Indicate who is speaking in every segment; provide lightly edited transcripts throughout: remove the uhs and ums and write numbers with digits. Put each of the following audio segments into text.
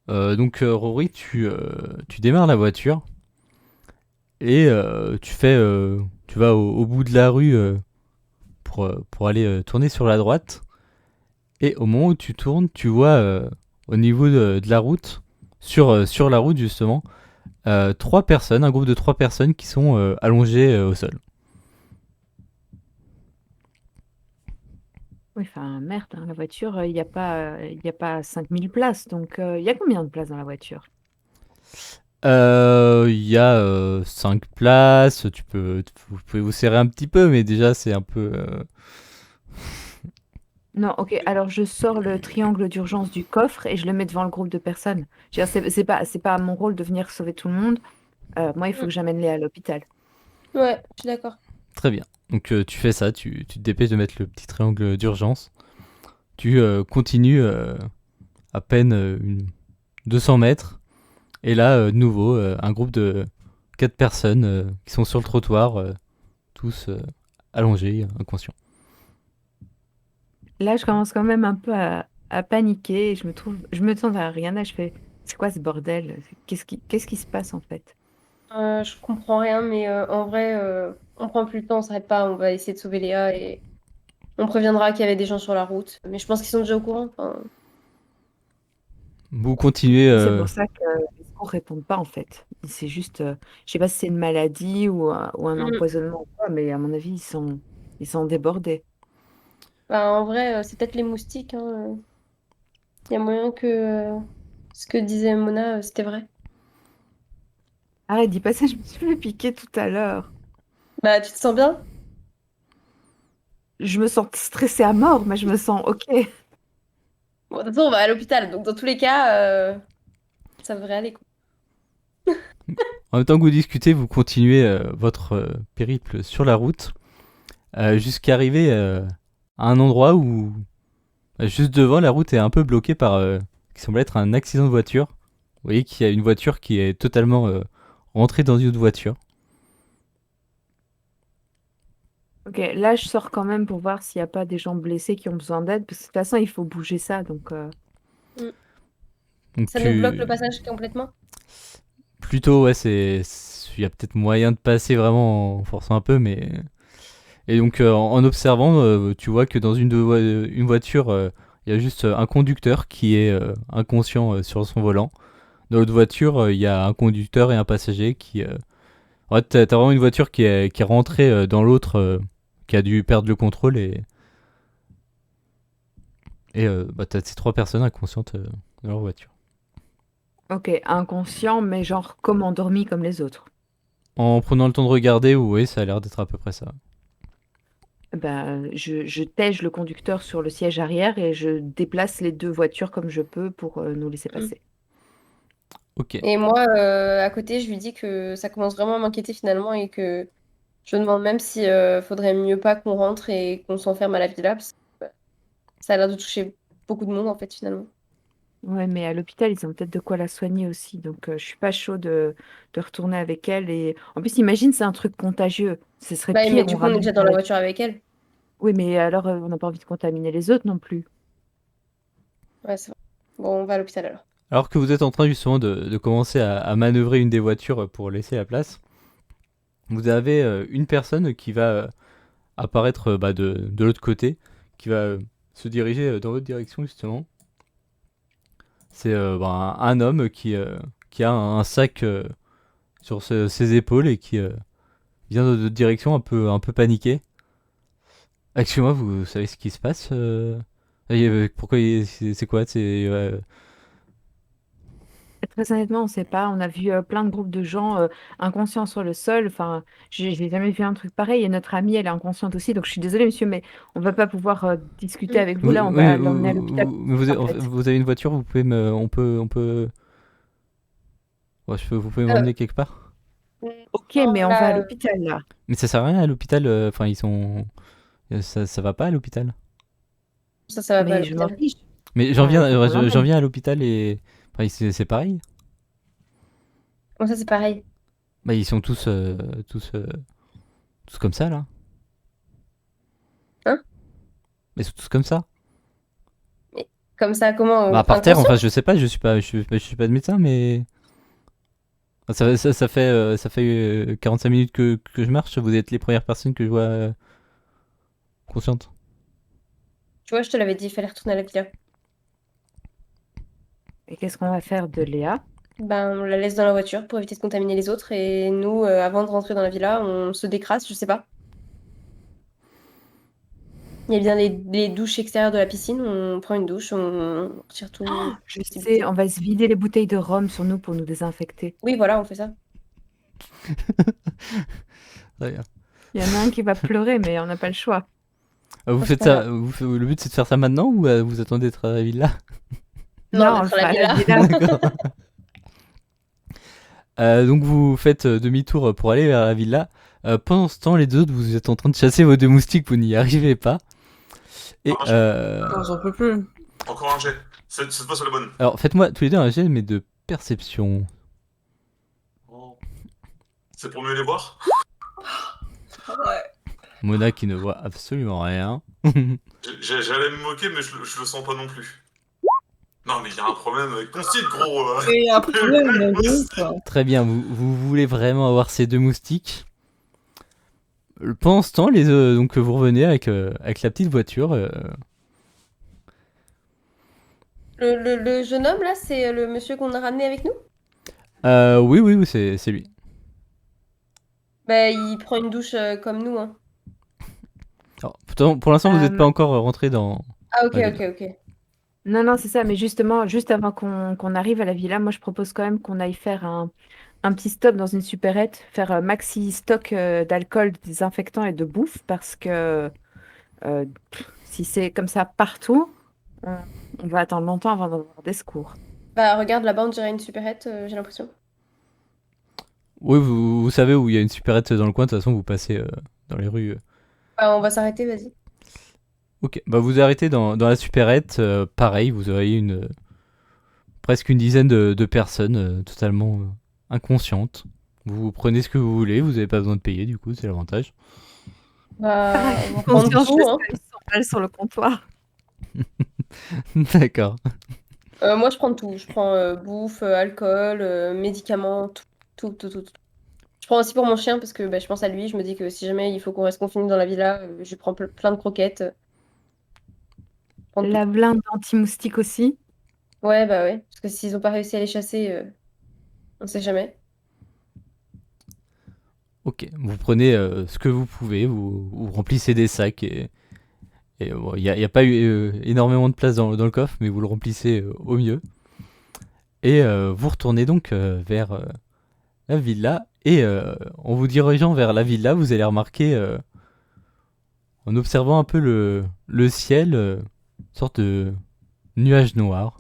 Speaker 1: Rory, tu démarres la voiture et tu vas au bout de la rue pour aller tourner sur la droite. Et au moment où tu tournes, tu vois au niveau de la route, sur la route justement, trois personnes, un groupe de trois personnes qui sont allongées au sol.
Speaker 2: Oui, enfin, merde, hein, la voiture, il y a pas 5000 places. Donc, il y a combien de places dans la voiture?
Speaker 1: Il y a 5 places, vous pouvez vous serrer un petit peu, mais déjà c'est un peu...
Speaker 2: Non, ok. Alors, je sors le triangle d'urgence du coffre et je le mets devant le groupe de personnes. Je veux dire, c'est pas mon rôle de venir sauver tout le monde. Moi, il faut
Speaker 3: Mm.
Speaker 2: que j'amène Léa à l'hôpital.
Speaker 3: Ouais, je suis d'accord.
Speaker 1: Très bien. Donc tu fais ça, tu te dépêches de mettre le petit triangle d'urgence. Tu continues à peine 200 mètres. Et là, de nouveau, un groupe de 4 personnes qui sont sur le trottoir, tous allongés, inconscients.
Speaker 2: Là, je commence quand même un peu à paniquer et je me tourne vers Rihanna. Je fais, c'est quoi ce bordel? Qu'est-ce qui se passe en fait?
Speaker 3: Je comprends rien, mais en vrai, on prend plus le temps, on s'arrête pas, on va essayer de sauver Léa et on préviendra qu'il y avait des gens sur la route. Mais je pense qu'ils sont déjà au courant. Enfin,
Speaker 1: Vous continuez.
Speaker 2: Oui, c'est pour ça que les secours répondent pas en fait. C'est juste, je sais pas si c'est une maladie ou un
Speaker 3: mm.
Speaker 2: empoisonnement ou quoi, mais à mon avis, ils sont débordés.
Speaker 3: Bah, en vrai, c'est peut-être les moustiques, hein. Il y a moyen que ce que disait Mona, c'était vrai.
Speaker 2: Arrête, dis pas ça, je me suis fait piquer tout à l'heure.
Speaker 3: Bah, tu te sens bien?
Speaker 2: Je me sens stressée à mort, mais je me sens OK.
Speaker 3: Bon, de toute façon, on va à l'hôpital, donc dans tous les cas, ça devrait aller, quoi.
Speaker 1: En même temps que vous discutez, vous continuez votre périple sur la route jusqu'à arriver à un endroit où, juste devant, la route est un peu bloquée par qui semble être un accident de voiture. Vous voyez qu'il y a une voiture qui est totalement rentrée dans une autre voiture.
Speaker 2: OK, là, je sors quand même pour voir s'il n'y a pas des gens blessés qui ont besoin d'aide, parce que de toute façon, il faut bouger ça. Donc,
Speaker 3: Mm.
Speaker 1: Donc
Speaker 3: Ça nous bloque le
Speaker 1: tu...
Speaker 3: passage complètement?
Speaker 1: Plutôt, ouais, il y a peut-être moyen de passer vraiment en forçant un peu, mais... Et donc en observant, tu vois que dans une voiture, il y a juste un conducteur qui est inconscient sur son volant. Dans l'autre voiture, il y a un conducteur et un passager qui... En fait, t'as vraiment une voiture qui est rentrée dans l'autre, qui a dû perdre le contrôle et bah, t'as ces trois personnes inconscientes dans leur voiture.
Speaker 2: OK, inconscient, mais genre comme endormi comme les autres.
Speaker 1: En prenant le temps de regarder, oui, ça a l'air d'être à peu près ça.
Speaker 2: Ben, je tège le conducteur sur le siège arrière et je déplace les deux voitures comme je peux pour nous laisser
Speaker 3: Mm.
Speaker 2: passer.
Speaker 1: Ok.
Speaker 3: Et moi, à côté, je lui dis que ça commence vraiment à m'inquiéter finalement et que je me demande même si faudrait mieux pas qu'on rentre et qu'on s'enferme à la villa parce que bah, ça a l'air de toucher beaucoup de monde en fait finalement.
Speaker 2: Ouais, mais à l'hôpital, ils ont peut-être de quoi la soigner aussi. Donc, je suis pas chaud de retourner avec elle. Et en plus, imagine, c'est un truc contagieux. Ce serait
Speaker 3: Bah, mais
Speaker 2: pire, on
Speaker 3: du coup, on est
Speaker 2: ramène
Speaker 3: déjà dans la
Speaker 2: direct.
Speaker 3: voiture avec elle.
Speaker 2: Oui, mais alors, on n'a pas envie de contaminer les autres non plus.
Speaker 3: Ouais, c'est vrai. Bon, on va à l'hôpital alors.
Speaker 1: Alors que vous êtes en train justement de commencer à manœuvrer une des voitures pour laisser la place, vous avez une personne qui va apparaître bah, de l'autre côté, qui va se diriger dans votre direction justement. C'est bah, un homme qui a un sac sur ses épaules et qui vient de votre direction un peu paniqué. Excusez-moi, vous savez ce qui se passe pourquoi c'est quoi c'est
Speaker 2: Très honnêtement, on ne sait pas. On a vu plein de groupes de gens inconscients sur le sol. Enfin, j'ai jamais vu un truc pareil. Et notre amie, elle est inconsciente aussi. Donc, je suis désolée, monsieur, mais on va pas pouvoir discuter
Speaker 3: Mm.
Speaker 2: avec vous là. On va l'emmener à l'hôpital,
Speaker 1: vous,
Speaker 2: en fait.
Speaker 1: vous avez une voiture, vous pouvez me, on peut, ouais, vous pouvez
Speaker 3: Euh,
Speaker 1: m'emmener quelque part.
Speaker 2: Ok,
Speaker 3: non,
Speaker 2: mais on va à
Speaker 3: là,
Speaker 2: l'hôpital là.
Speaker 1: Mais ça sert à rien à l'hôpital. Enfin, ils sont, ça va pas à l'hôpital.
Speaker 3: ça va pas à
Speaker 2: Mais je m'en
Speaker 3: l'hôpital.
Speaker 2: fiche.
Speaker 1: Mais
Speaker 2: Enfin, il faut qu'on
Speaker 1: j'en
Speaker 2: l'emmène.
Speaker 1: viens à l'hôpital et enfin, c'est pareil.
Speaker 3: Bon, ça, c'est pareil.
Speaker 1: Bah, ils sont tous, tous comme ça là.
Speaker 3: Hein?
Speaker 1: Mais ils sont tous comme ça.
Speaker 3: Comme ça, comment
Speaker 1: Bah, par terre,
Speaker 3: inconscient?
Speaker 1: enfin, je sais pas, je suis pas de médecin, mais. Ça fait 45 minutes que je marche, vous êtes les premières personnes que je vois conscientes.
Speaker 3: Tu vois, je te l'avais dit, il fallait retourner à la villa.
Speaker 2: Et qu'est-ce qu'on va faire de Léa?
Speaker 3: Ben, on la laisse dans la voiture pour éviter de contaminer les autres. Et nous, avant de rentrer dans la villa, on se décrasse, je sais pas. Il y a bien les douches extérieures de la piscine. On prend une douche, on retire tout.
Speaker 2: Je sais, on va se vider les bouteilles de rhum sur nous pour nous désinfecter.
Speaker 3: Oui, voilà, on fait ça.
Speaker 1: Très bien.
Speaker 2: Il y en a un qui va pleurer, mais on n'a pas le choix.
Speaker 1: Vous
Speaker 3: Oh, c'est
Speaker 1: faites
Speaker 3: pas
Speaker 1: ça,
Speaker 3: grave.
Speaker 1: le but c'est de faire ça maintenant ou vous attendez d'être à la villa?
Speaker 3: Non,
Speaker 2: Non, on le
Speaker 3: d'être à la
Speaker 2: fera à la
Speaker 3: villa.
Speaker 2: villa.
Speaker 1: D'accord. Donc vous faites demi-tour pour aller vers la villa. Pendant ce temps, les deux autres, vous êtes en train de chasser vos deux moustiques, vous n'y arrivez pas. Et
Speaker 4: Ah,
Speaker 5: Putain, j'en peux plus.
Speaker 4: Encore un jet. Cette fois sur la bonne.
Speaker 1: alors faites-moi tous les deux un jet, mais de perception.
Speaker 4: Oh. C'est pour mieux les voir.
Speaker 5: Ouais.
Speaker 1: Mona qui ne voit absolument rien.
Speaker 4: J'allais me moquer, mais je le sens pas non plus. Non, mais il y a un problème avec ton site, gros.
Speaker 5: Et il y a un problème, mais de ouf.
Speaker 1: Très bien, vous voulez vraiment avoir ces deux moustiques. Pendant ce temps, donc vous revenez avec la petite voiture.
Speaker 3: Le jeune homme, là, c'est le monsieur qu'on a ramené avec nous?
Speaker 1: Oui, c'est lui.
Speaker 3: Bah, il prend une douche comme nous, hein.
Speaker 1: Alors, pour l'instant, vous n'êtes pas encore rentré dans.
Speaker 3: Ah, ok,
Speaker 1: la
Speaker 3: ok,
Speaker 1: villa.
Speaker 3: ok.
Speaker 2: Non, non, c'est ça. Mais justement, juste avant qu'on arrive à la villa, moi, je propose quand même qu'on aille faire un petit stop dans une supérette, faire maxi stock d'alcool, de désinfectant et de bouffe, parce que si c'est comme ça partout, on va attendre longtemps avant d'avoir des secours.
Speaker 3: Bah, regarde, là-bas, on dirait une supérette, j'ai l'impression.
Speaker 1: Oui, vous savez où il y a une supérette dans le coin. De toute façon, vous passez dans les rues.
Speaker 3: Bah, on va s'arrêter, vas-y.
Speaker 1: Ok, bah vous arrêtez dans la supérette. Pareil, vous auriez presque une dizaine de personnes totalement inconscientes. Vous prenez ce que vous voulez, vous n'avez pas besoin de payer, du coup, c'est l'avantage.
Speaker 3: Bah, on va prendre
Speaker 2: Conscience,
Speaker 3: tout, hein.
Speaker 2: ils sont mal sur le comptoir.
Speaker 1: D'accord.
Speaker 3: Moi, je prends tout. Je prends bouffe, alcool, médicaments, tout. Je prends aussi pour mon chien parce que bah, je pense à lui. Je me dis que si jamais il faut qu'on reste confiné dans la villa, je prends plein de croquettes. Prends tout.
Speaker 2: La blinde anti-moustique aussi.
Speaker 3: Ouais, bah ouais. Parce que s'ils ont pas réussi à les chasser, on sait jamais.
Speaker 1: Ok, vous prenez ce que vous pouvez, vous remplissez des sacs et bon, il n'y a pas eu énormément de place dans le coffre, mais vous le remplissez au mieux. Et vous retournez donc vers la villa. Et en vous dirigeant vers la villa, vous allez remarquer, en observant un peu le ciel, une sorte de nuage noir.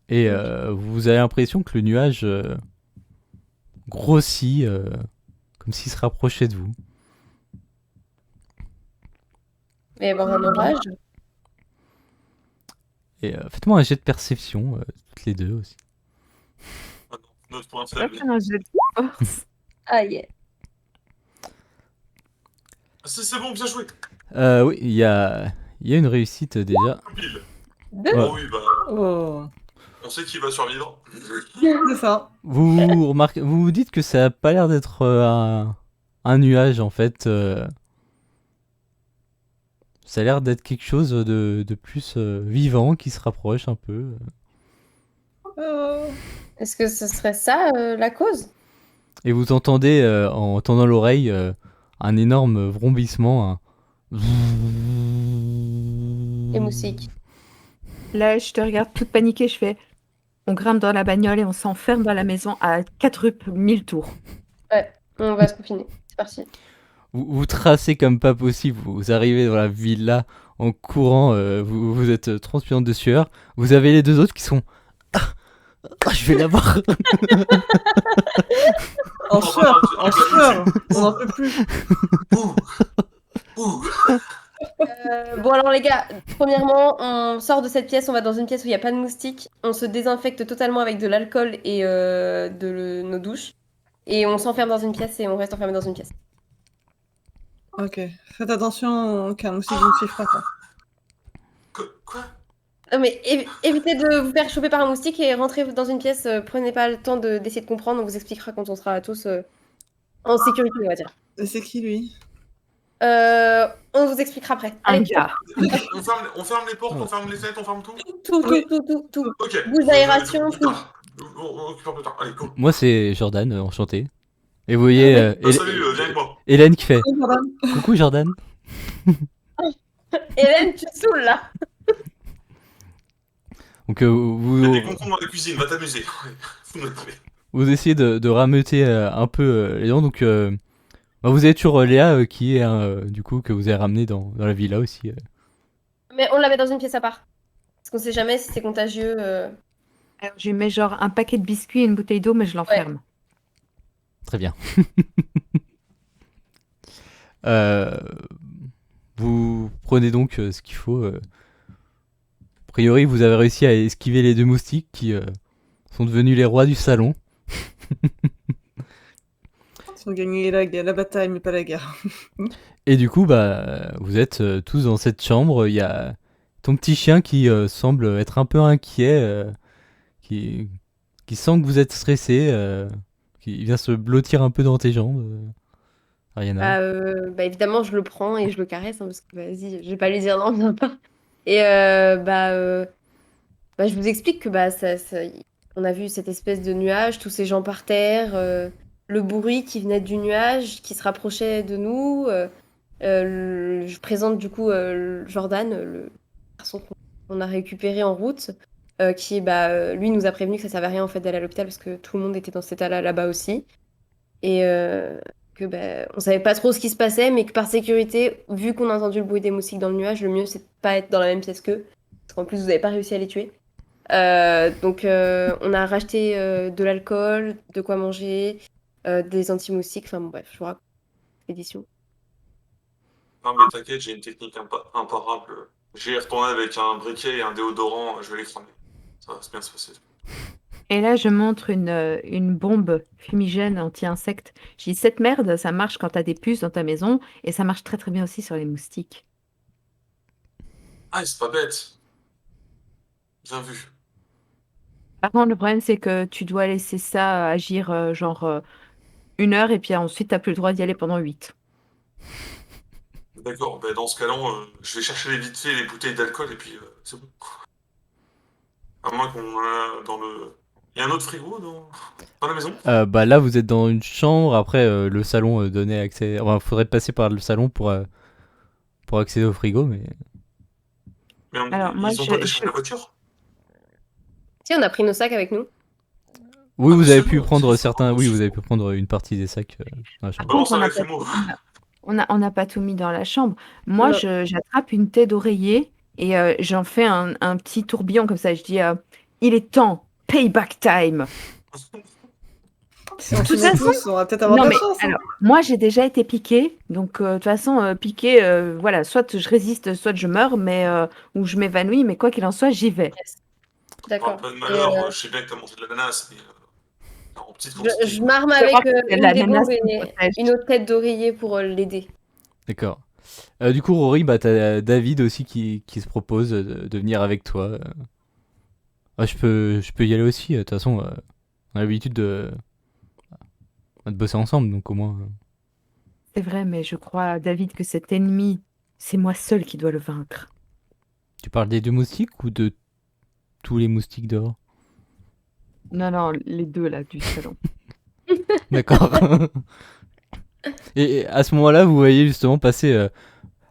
Speaker 1: Et vous avez l'impression que le nuage grossit, comme s'il se rapprochait de vous.
Speaker 3: Il va y avoir un orage.
Speaker 1: Et faites-moi un jet de perception, toutes les deux aussi.
Speaker 4: Ah non, notre point
Speaker 2: On va
Speaker 4: faible.
Speaker 2: faire un jet de force.
Speaker 3: Ah, yeah.
Speaker 4: C'est bon, bien joué.
Speaker 1: Oui, il y a une réussite déjà.
Speaker 4: Pile.
Speaker 3: Deux.
Speaker 1: Ouais.
Speaker 4: Oh oui, bah,
Speaker 5: Oh,
Speaker 4: on sait qui va survivre.
Speaker 5: c'est ça.
Speaker 1: Vous remarquez, vous vous dites que ça a pas l'air d'être un nuage en fait. Ça a l'air d'être quelque chose de plus vivant qui se rapproche un peu.
Speaker 5: Oh.
Speaker 3: Est-ce que ce serait ça la cause?
Speaker 1: Et vous entendez en tendant l'oreille un énorme vrombissement.
Speaker 3: Les moustiques.
Speaker 2: Là, je te regarde toute paniquée, je fais on grimpe dans la bagnole et on s'enferme dans la maison à 1000 tours.
Speaker 3: Ouais, on va se confiner. C'est parti.
Speaker 1: Vous tracez comme pas possible, vous arrivez dans la villa en courant, vous êtes transpirante de sueur. Vous avez les deux autres qui sont. Ah, je vais l'avoir.
Speaker 5: En sueur, on n'en peut plus.
Speaker 4: Ouh. Ouh.
Speaker 3: Bon alors les gars, premièrement, on sort de cette pièce, on va dans une pièce où il n'y a pas de moustiques, on se désinfecte totalement avec de l'alcool et nos douches, et on s'enferme dans une pièce et on reste enfermé dans une pièce.
Speaker 5: Ok, faites attention qu'un moustique ne suive pas, quoi.
Speaker 3: Non, mais évitez de vous faire choper par un moustique et rentrez dans une pièce. Prenez pas le temps d'essayer de comprendre. On vous expliquera quand on sera tous en sécurité, on va dire.
Speaker 5: Et c'est qui lui?
Speaker 3: On vous expliquera après.
Speaker 2: Un
Speaker 3: Allez,
Speaker 2: gars.
Speaker 4: On ferme les portes,
Speaker 1: Ouais.
Speaker 4: on ferme les fenêtres, on ferme tout.
Speaker 3: tout.
Speaker 4: Ok.
Speaker 3: Bouge d'aération,
Speaker 4: Plus
Speaker 3: tout.
Speaker 4: tard. On récupère plus tard. Allez, go.
Speaker 1: Moi, c'est Jordan, enchanté. Et vous voyez
Speaker 4: Salut, viens avec moi.
Speaker 1: Hélène qui fait
Speaker 5: Oui, Jordan.
Speaker 1: coucou Jordan.
Speaker 3: Hélène, tu te saoules là.
Speaker 1: Donc
Speaker 4: Il y a
Speaker 1: vous,
Speaker 4: des concombres dans la cuisine, va t'amuser. Faut me trouver.
Speaker 1: vous essayez de rameuter un peu les gens. Donc bah, vous avez toujours Léa qui est du coup que vous avez ramené dans la villa aussi.
Speaker 3: Mais on la met dans une pièce à part. Parce qu'on sait jamais si c'est contagieux.
Speaker 2: Alors, je lui mets genre un paquet de biscuits et une bouteille d'eau, mais je l'enferme.
Speaker 1: Très bien. Vous prenez donc ce qu'il faut. A priori, vous avez réussi à esquiver les deux moustiques qui sont devenus les rois du salon.
Speaker 5: Ils ont gagné la bataille, mais pas la guerre.
Speaker 1: Et du coup, bah, vous êtes tous dans cette chambre. Il y a ton petit chien qui semble être un peu inquiet, qui sent que vous êtes stressé, qui vient se blottir un peu dans tes jambes. Ariana.
Speaker 3: Bah, évidemment, je le prends et je le caresse, hein, parce que vas-y, je vais pas lui dire non, viens pas. Et je vous explique que on a vu cette espèce de nuage, tous ces gens par terre, le bruit qui venait du nuage, qui se rapprochait de nous. Je présente du coup Jordan, le garçon qu'on a récupéré en route, qui lui nous a prévenu que ça servait à rien en fait d'aller à l'hôpital parce que tout le monde était dans cet état là-bas aussi. Et que on savait pas trop ce qui se passait, mais que par sécurité, vu qu'on a entendu le bruit des moustiques dans le nuage, le mieux c'est de pas être dans la même pièce qu'eux, parce qu'en plus vous avez pas réussi à les tuer. Donc on a racheté de l'alcool, de quoi manger, des anti-moustiques, enfin bon, bref, je vous raconte l'édition.
Speaker 4: Non, mais t'inquiète, j'ai une technique imparable. J'ai retourné avec un briquet et un déodorant, je vais les cramer. Ça va bien se passer.
Speaker 2: Et là, je montre une bombe fumigène anti-insecte. Je dis, cette merde, ça marche quand t'as des puces dans ta maison, et ça marche très très bien aussi sur les moustiques.
Speaker 4: Ah, c'est pas bête. Bien vu.
Speaker 2: Par contre, le problème, c'est que tu dois laisser ça agir genre 1 heure, et puis ensuite, t'as plus le droit d'y aller pendant 8.
Speaker 4: D'accord, bah dans ce cas-là, je vais chercher les vite fait les bouteilles d'alcool et puis c'est bon. À moins qu'on dans le. Il y a un autre frigo dans la maison?
Speaker 1: Bah là, vous êtes dans une chambre. Après, le salon donnait accès. Enfin, faudrait passer par le salon pour accéder au frigo, mais.
Speaker 4: Mais
Speaker 2: Alors, moi,
Speaker 4: ils ont pas déchargé la voiture?
Speaker 3: Si, on a pris nos sacs avec nous.
Speaker 1: Oui,
Speaker 4: Ah,
Speaker 1: vous
Speaker 4: mais
Speaker 1: avez
Speaker 4: c'est
Speaker 1: pu
Speaker 4: bon,
Speaker 1: prendre
Speaker 4: c'est
Speaker 1: certains.
Speaker 4: bon,
Speaker 1: Oui,
Speaker 4: c'est
Speaker 1: vous avez
Speaker 4: bon.
Speaker 1: pu prendre une partie des sacs dans la chambre.
Speaker 4: Balance
Speaker 2: on n'a
Speaker 4: avec
Speaker 2: pas,
Speaker 4: les mots.
Speaker 2: on n'a pas tout mis dans la chambre. Moi,
Speaker 3: Non.
Speaker 2: j'attrape une tête d'oreiller et j'en fais un petit tourbillon comme ça. Je dis, il est temps, payback time.
Speaker 5: Si on
Speaker 2: De toute
Speaker 5: faisait
Speaker 2: façon,
Speaker 5: tous, on va peut-être avoir
Speaker 2: non
Speaker 5: de
Speaker 2: mais
Speaker 5: la chance. Hein.
Speaker 2: alors, moi j'ai déjà été piquée, donc de toute façon piquée, voilà, soit je résiste, soit je meurs, mais ou je m'évanouis, mais quoi qu'il en soit, j'y vais.
Speaker 3: D'accord.
Speaker 4: Pas de
Speaker 3: Et,
Speaker 4: malheur, je sais bien que t'as mangé de l'ananas, mais en petite
Speaker 3: je
Speaker 4: quantité.
Speaker 3: m'arme
Speaker 2: Je
Speaker 3: avec
Speaker 2: crois que c'est
Speaker 3: une des
Speaker 2: l'ananas
Speaker 3: bombes
Speaker 2: qui me
Speaker 3: et
Speaker 2: protège.
Speaker 3: une autre tête d'oreiller pour l'aider.
Speaker 1: D'accord. Du coup, Rory, bah t'as David aussi qui se propose de venir avec toi. Ah, je peux y aller aussi. De toute façon, on a l'habitude de bosser ensemble, donc au moins.
Speaker 2: C'est vrai, mais je crois, David, que cet ennemi, c'est moi seul qui dois le vaincre.
Speaker 1: Tu parles des deux moustiques ou de tous les moustiques dehors?
Speaker 2: Non, non, les deux là du salon.
Speaker 1: D'accord. Et à ce moment-là, vous voyez justement passer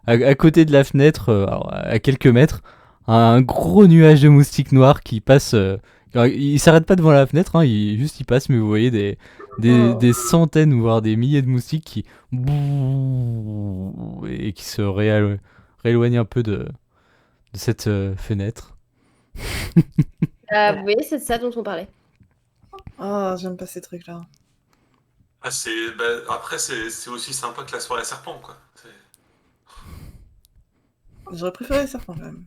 Speaker 1: à côté de la fenêtre, alors, à quelques mètres, un gros nuage de moustiques noirs qui passe. Alors, il s'arrête pas devant la fenêtre, hein, il passe, mais vous voyez des centaines, voire des milliers de moustiques qui. Et qui se rééloignent un peu de cette fenêtre.
Speaker 3: Vous voyez, c'est de ça dont on parlait.
Speaker 5: Ah, j'aime pas ces trucs-là.
Speaker 4: Ah, après, c'est aussi sympa que la soirée serpent, quoi.
Speaker 5: J'aurais préféré les serpents quand même.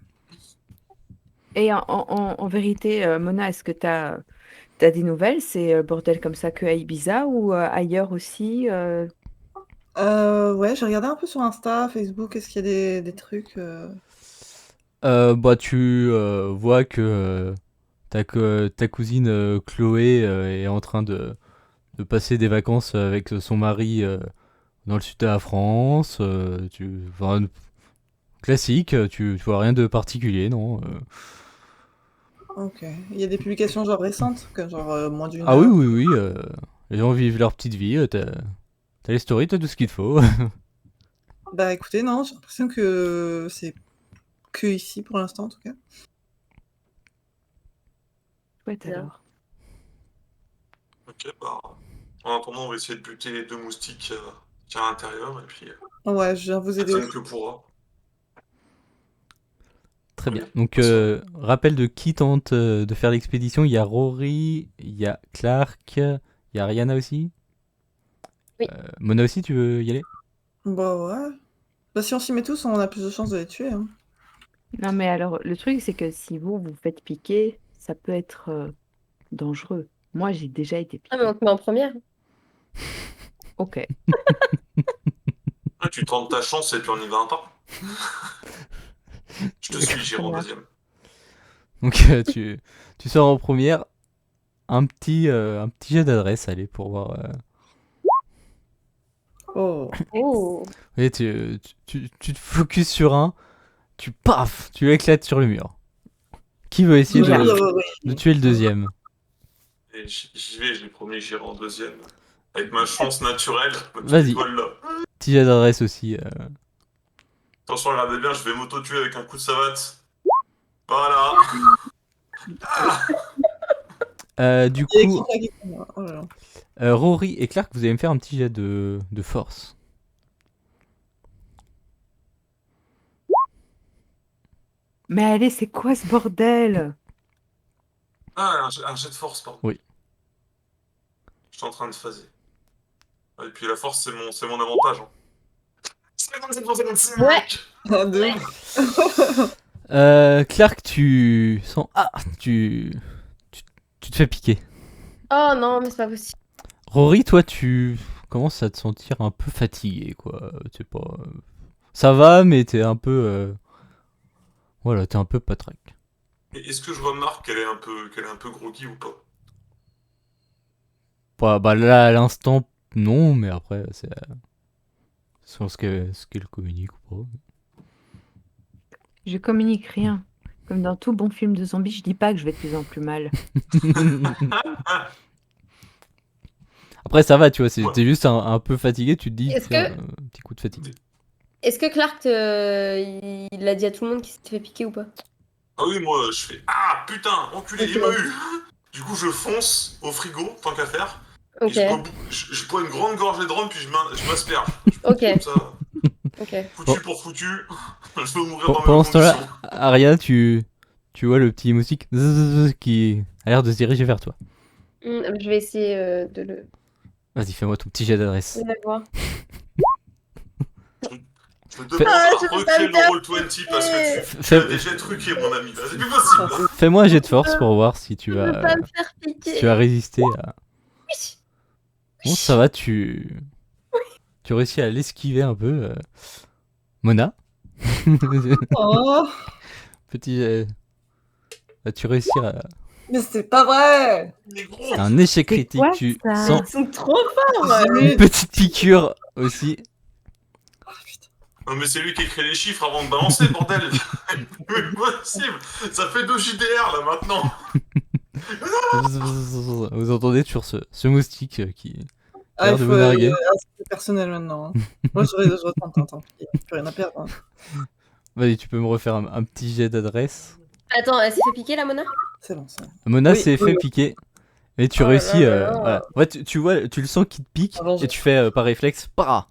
Speaker 2: Et en vérité, Mona, est-ce que t'as des nouvelles? C'est bordel comme ça que à Ibiza ou ailleurs aussi
Speaker 5: Ouais, j'ai regardé un peu sur Insta, Facebook, est-ce qu'il y a des trucs
Speaker 1: Bah, tu vois que ta cousine Chloé est en train de passer des vacances avec son mari dans le sud de la France. Enfin, classique, tu vois rien de particulier, non
Speaker 5: Ok. Il y a des publications genre récentes, que genre moins d'une
Speaker 1: Ah oui,
Speaker 5: heure.
Speaker 1: oui, oui. Les gens vivent leur petite vie. T'as les stories, t'as tout ce qu'il te faut.
Speaker 5: Bah écoutez, non, j'ai l'impression que c'est que ici pour l'instant en tout cas.
Speaker 2: Chouette
Speaker 3: Bien.
Speaker 2: alors.
Speaker 4: Ok, bah. En attendant, on va essayer de buter les 2 moustiques qu'il y a à l'intérieur, et puis
Speaker 5: Ouais, je viens vous aider
Speaker 4: personne
Speaker 5: aussi.
Speaker 4: que pourra.
Speaker 1: Très bien.
Speaker 4: Oui,
Speaker 1: Donc,
Speaker 4: ça va.
Speaker 1: rappel de qui tente de faire l'expédition. Il y a Rory, il y a Clark, il y a Rihanna aussi.
Speaker 3: Oui.
Speaker 1: Mona aussi, tu veux y aller
Speaker 5: Bah ouais. Bah si on s'y met tous, on a plus de chances de les tuer. Hein.
Speaker 2: Non, mais alors, le truc, c'est que si vous vous faites piquer, ça peut être dangereux. Moi, j'ai déjà été
Speaker 3: Ah, mais
Speaker 2: piquée.
Speaker 3: on te met en première.
Speaker 2: Ok.
Speaker 4: Ah, tu tentes ta chance et puis on y va un pas. Je te suis, j'irai en
Speaker 2: Première.
Speaker 4: deuxième.
Speaker 1: Donc, tu sors en première. Un petit jet d'adresse, allez, pour voir.
Speaker 5: Oh.
Speaker 3: Oh.
Speaker 1: Oui, tu te focuses sur un, tu éclates sur le mur. Qui veut essayer
Speaker 2: Voilà.
Speaker 1: de tuer le deuxième
Speaker 4: Et j'y vais, j'ai promis que j'irai en deuxième. Avec ma chance naturelle, ma petite
Speaker 1: Vas-y.
Speaker 4: étoile là.
Speaker 1: Petit jet d'adresse aussi.
Speaker 4: Attention, regardez bien, je vais m'auto-tuer avec un coup de savate. Voilà.
Speaker 1: Du
Speaker 5: Il y a
Speaker 1: coup,
Speaker 5: qui qui pour moi. Oh là là.
Speaker 1: Rory et Clark, vous allez me faire un petit jet de force.
Speaker 2: Mais allez, c'est quoi ce bordel?
Speaker 4: Ah, un jet de force, pardon.
Speaker 1: Oui.
Speaker 4: Je suis en train de phaser. Et puis la force, c'est mon avantage. Hein. 57
Speaker 3: Ouais.
Speaker 5: Un, deux.
Speaker 1: Clark, tu sens... Ah, tu te fais piquer.
Speaker 3: Oh non, mais c'est pas possible.
Speaker 1: Rory, toi, tu commences à te sentir un peu fatigué, quoi. Tu sais pas... Ça va, mais t'es un peu... Voilà, t'es un peu patraque.
Speaker 4: Et est-ce que je remarque qu'elle est un peu groggy ou pas?
Speaker 1: Bah là, à l'instant, non, mais après, c'est sur ce qu'elle communique ou
Speaker 2: Je communique rien. Comme dans tout bon film de zombies, je dis pas que je vais de plus en plus mal.
Speaker 1: pas. Après, ça va, tu vois,
Speaker 4: Ouais.
Speaker 1: t'es juste un peu fatigué, tu te dis,
Speaker 3: Est-ce
Speaker 1: tiens,
Speaker 3: que-
Speaker 1: un petit coup de fatigue.
Speaker 3: Est-ce que Clark, il l'a dit à tout le monde qu'il s'était fait piquer ou pas?
Speaker 4: Ah oui, moi, je fais Ah, putain, enculé, il
Speaker 3: Ok.
Speaker 4: m'a eu. Du coup, je fonce au frigo, tant qu'à faire.
Speaker 3: Ok.
Speaker 4: Et je bois une grande gorgée de rhum, puis je m'asperge.
Speaker 3: Ok.
Speaker 4: Comme ça,
Speaker 3: Ok.
Speaker 4: foutu
Speaker 1: Bon.
Speaker 4: pour foutu. Je veux mourir dans mes
Speaker 1: Pendant ce temps-là,
Speaker 4: conditions.
Speaker 1: Aria, tu vois le petit moustique zzzz qui a l'air de se diriger vers toi.
Speaker 3: Je vais essayer de le
Speaker 1: Vas-y, fais-moi ton petit jet d'adresse.
Speaker 3: voir.
Speaker 4: Je me demande
Speaker 3: Ah,
Speaker 4: à
Speaker 3: je peux pas
Speaker 4: recréer
Speaker 3: me
Speaker 4: le
Speaker 3: faire
Speaker 4: roll 20 parce que tu
Speaker 1: Fais-
Speaker 4: as déjà truqué, mon ami. Là, c'est plus possible.
Speaker 1: Fais-moi un jet de force pour voir si
Speaker 3: Je peux pas me faire piquer.
Speaker 1: si tu as résisté à...
Speaker 3: Oui.
Speaker 1: Bon, ça va, tu réussis à l'esquiver un peu. Mona
Speaker 5: Oh.
Speaker 1: Petit... tu réussis à...
Speaker 5: Mais c'est pas vrai.
Speaker 4: Mais gros,
Speaker 1: C'est un échec
Speaker 2: C'est
Speaker 1: critique,
Speaker 2: quoi,
Speaker 1: tu
Speaker 2: ça
Speaker 1: sens
Speaker 3: Ils sont trop forts.
Speaker 1: une petite piqûre aussi.
Speaker 5: Oh, putain.
Speaker 4: non, mais c'est lui qui écrit les chiffres avant de balancer, bordel. C'est plus possible. Ça fait 2 JDR là maintenant.
Speaker 1: Vous entendez toujours ce moustique qui a
Speaker 5: Ah,
Speaker 1: l'air
Speaker 5: il
Speaker 1: de
Speaker 5: faut
Speaker 1: vous narguer.
Speaker 5: c'est personnel maintenant. Hein. Moi, je retente, tant pis. Plus rien à perdre. Hein.
Speaker 1: Vas-y, tu peux me refaire un petit jet d'adresse.
Speaker 3: Attends, elle s'est fait piquer la Mona?
Speaker 5: C'est bon, c'est bon.
Speaker 1: Mona
Speaker 5: Oui,
Speaker 1: s'est fait
Speaker 5: oui.
Speaker 1: piquer. Et tu
Speaker 3: Oh là
Speaker 1: réussis.
Speaker 3: là là là.
Speaker 1: Voilà. Ouais, tu vois, tu le sens qui te pique.
Speaker 5: Allons-y.
Speaker 1: Et tu fais par réflexe. Para.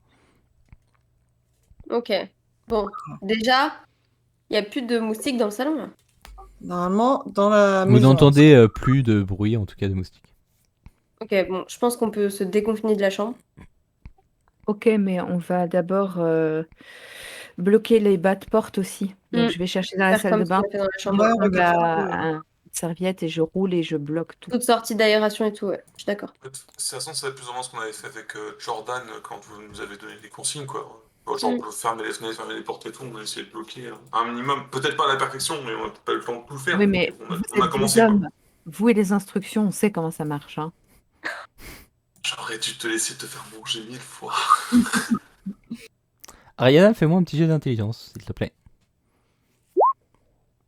Speaker 3: Ok. Bon, déjà, il n'y a plus de moustiques dans le salon, là.
Speaker 5: Normalement, dans la
Speaker 1: Vous
Speaker 5: maison.
Speaker 1: n'entendez plus de bruit, en tout cas de moustiques.
Speaker 3: Ok, bon, je pense qu'on peut se déconfiner de la chambre.
Speaker 2: Ok, mais on va d'abord bloquer les bas de porte aussi. Donc, je vais chercher dans la
Speaker 3: Faire
Speaker 2: salle
Speaker 3: comme
Speaker 2: de
Speaker 3: ce qu'on
Speaker 2: bain.
Speaker 3: a fait dans la chambre.
Speaker 5: Ouais,
Speaker 2: Je prends
Speaker 5: regarde.
Speaker 2: une serviette et je roule et je bloque tout.
Speaker 3: Toute sortie d'aération et tout, ouais. Je suis d'accord.
Speaker 4: De toute façon, c'est plus ou moins ce qu'on avait fait avec Jordan quand vous nous avez donné des consignes, quoi. Bon, genre, on peut fermer les fenêtres, fermer les portes et tout, on va essayer de bloquer un minimum. Peut-être pas à la perfection, mais on n'a pas le temps de tout faire.
Speaker 2: Oui, mais
Speaker 4: On a,
Speaker 2: vous
Speaker 4: on a
Speaker 2: êtes des
Speaker 4: commencé, quoi.
Speaker 2: hommes. Vous et les instructions, on sait comment ça marche. Hein.
Speaker 4: J'aurais dû te laisser te faire manger 1000 fois.
Speaker 1: Ariana, fais-moi un petit jeu d'intelligence, s'il te plaît.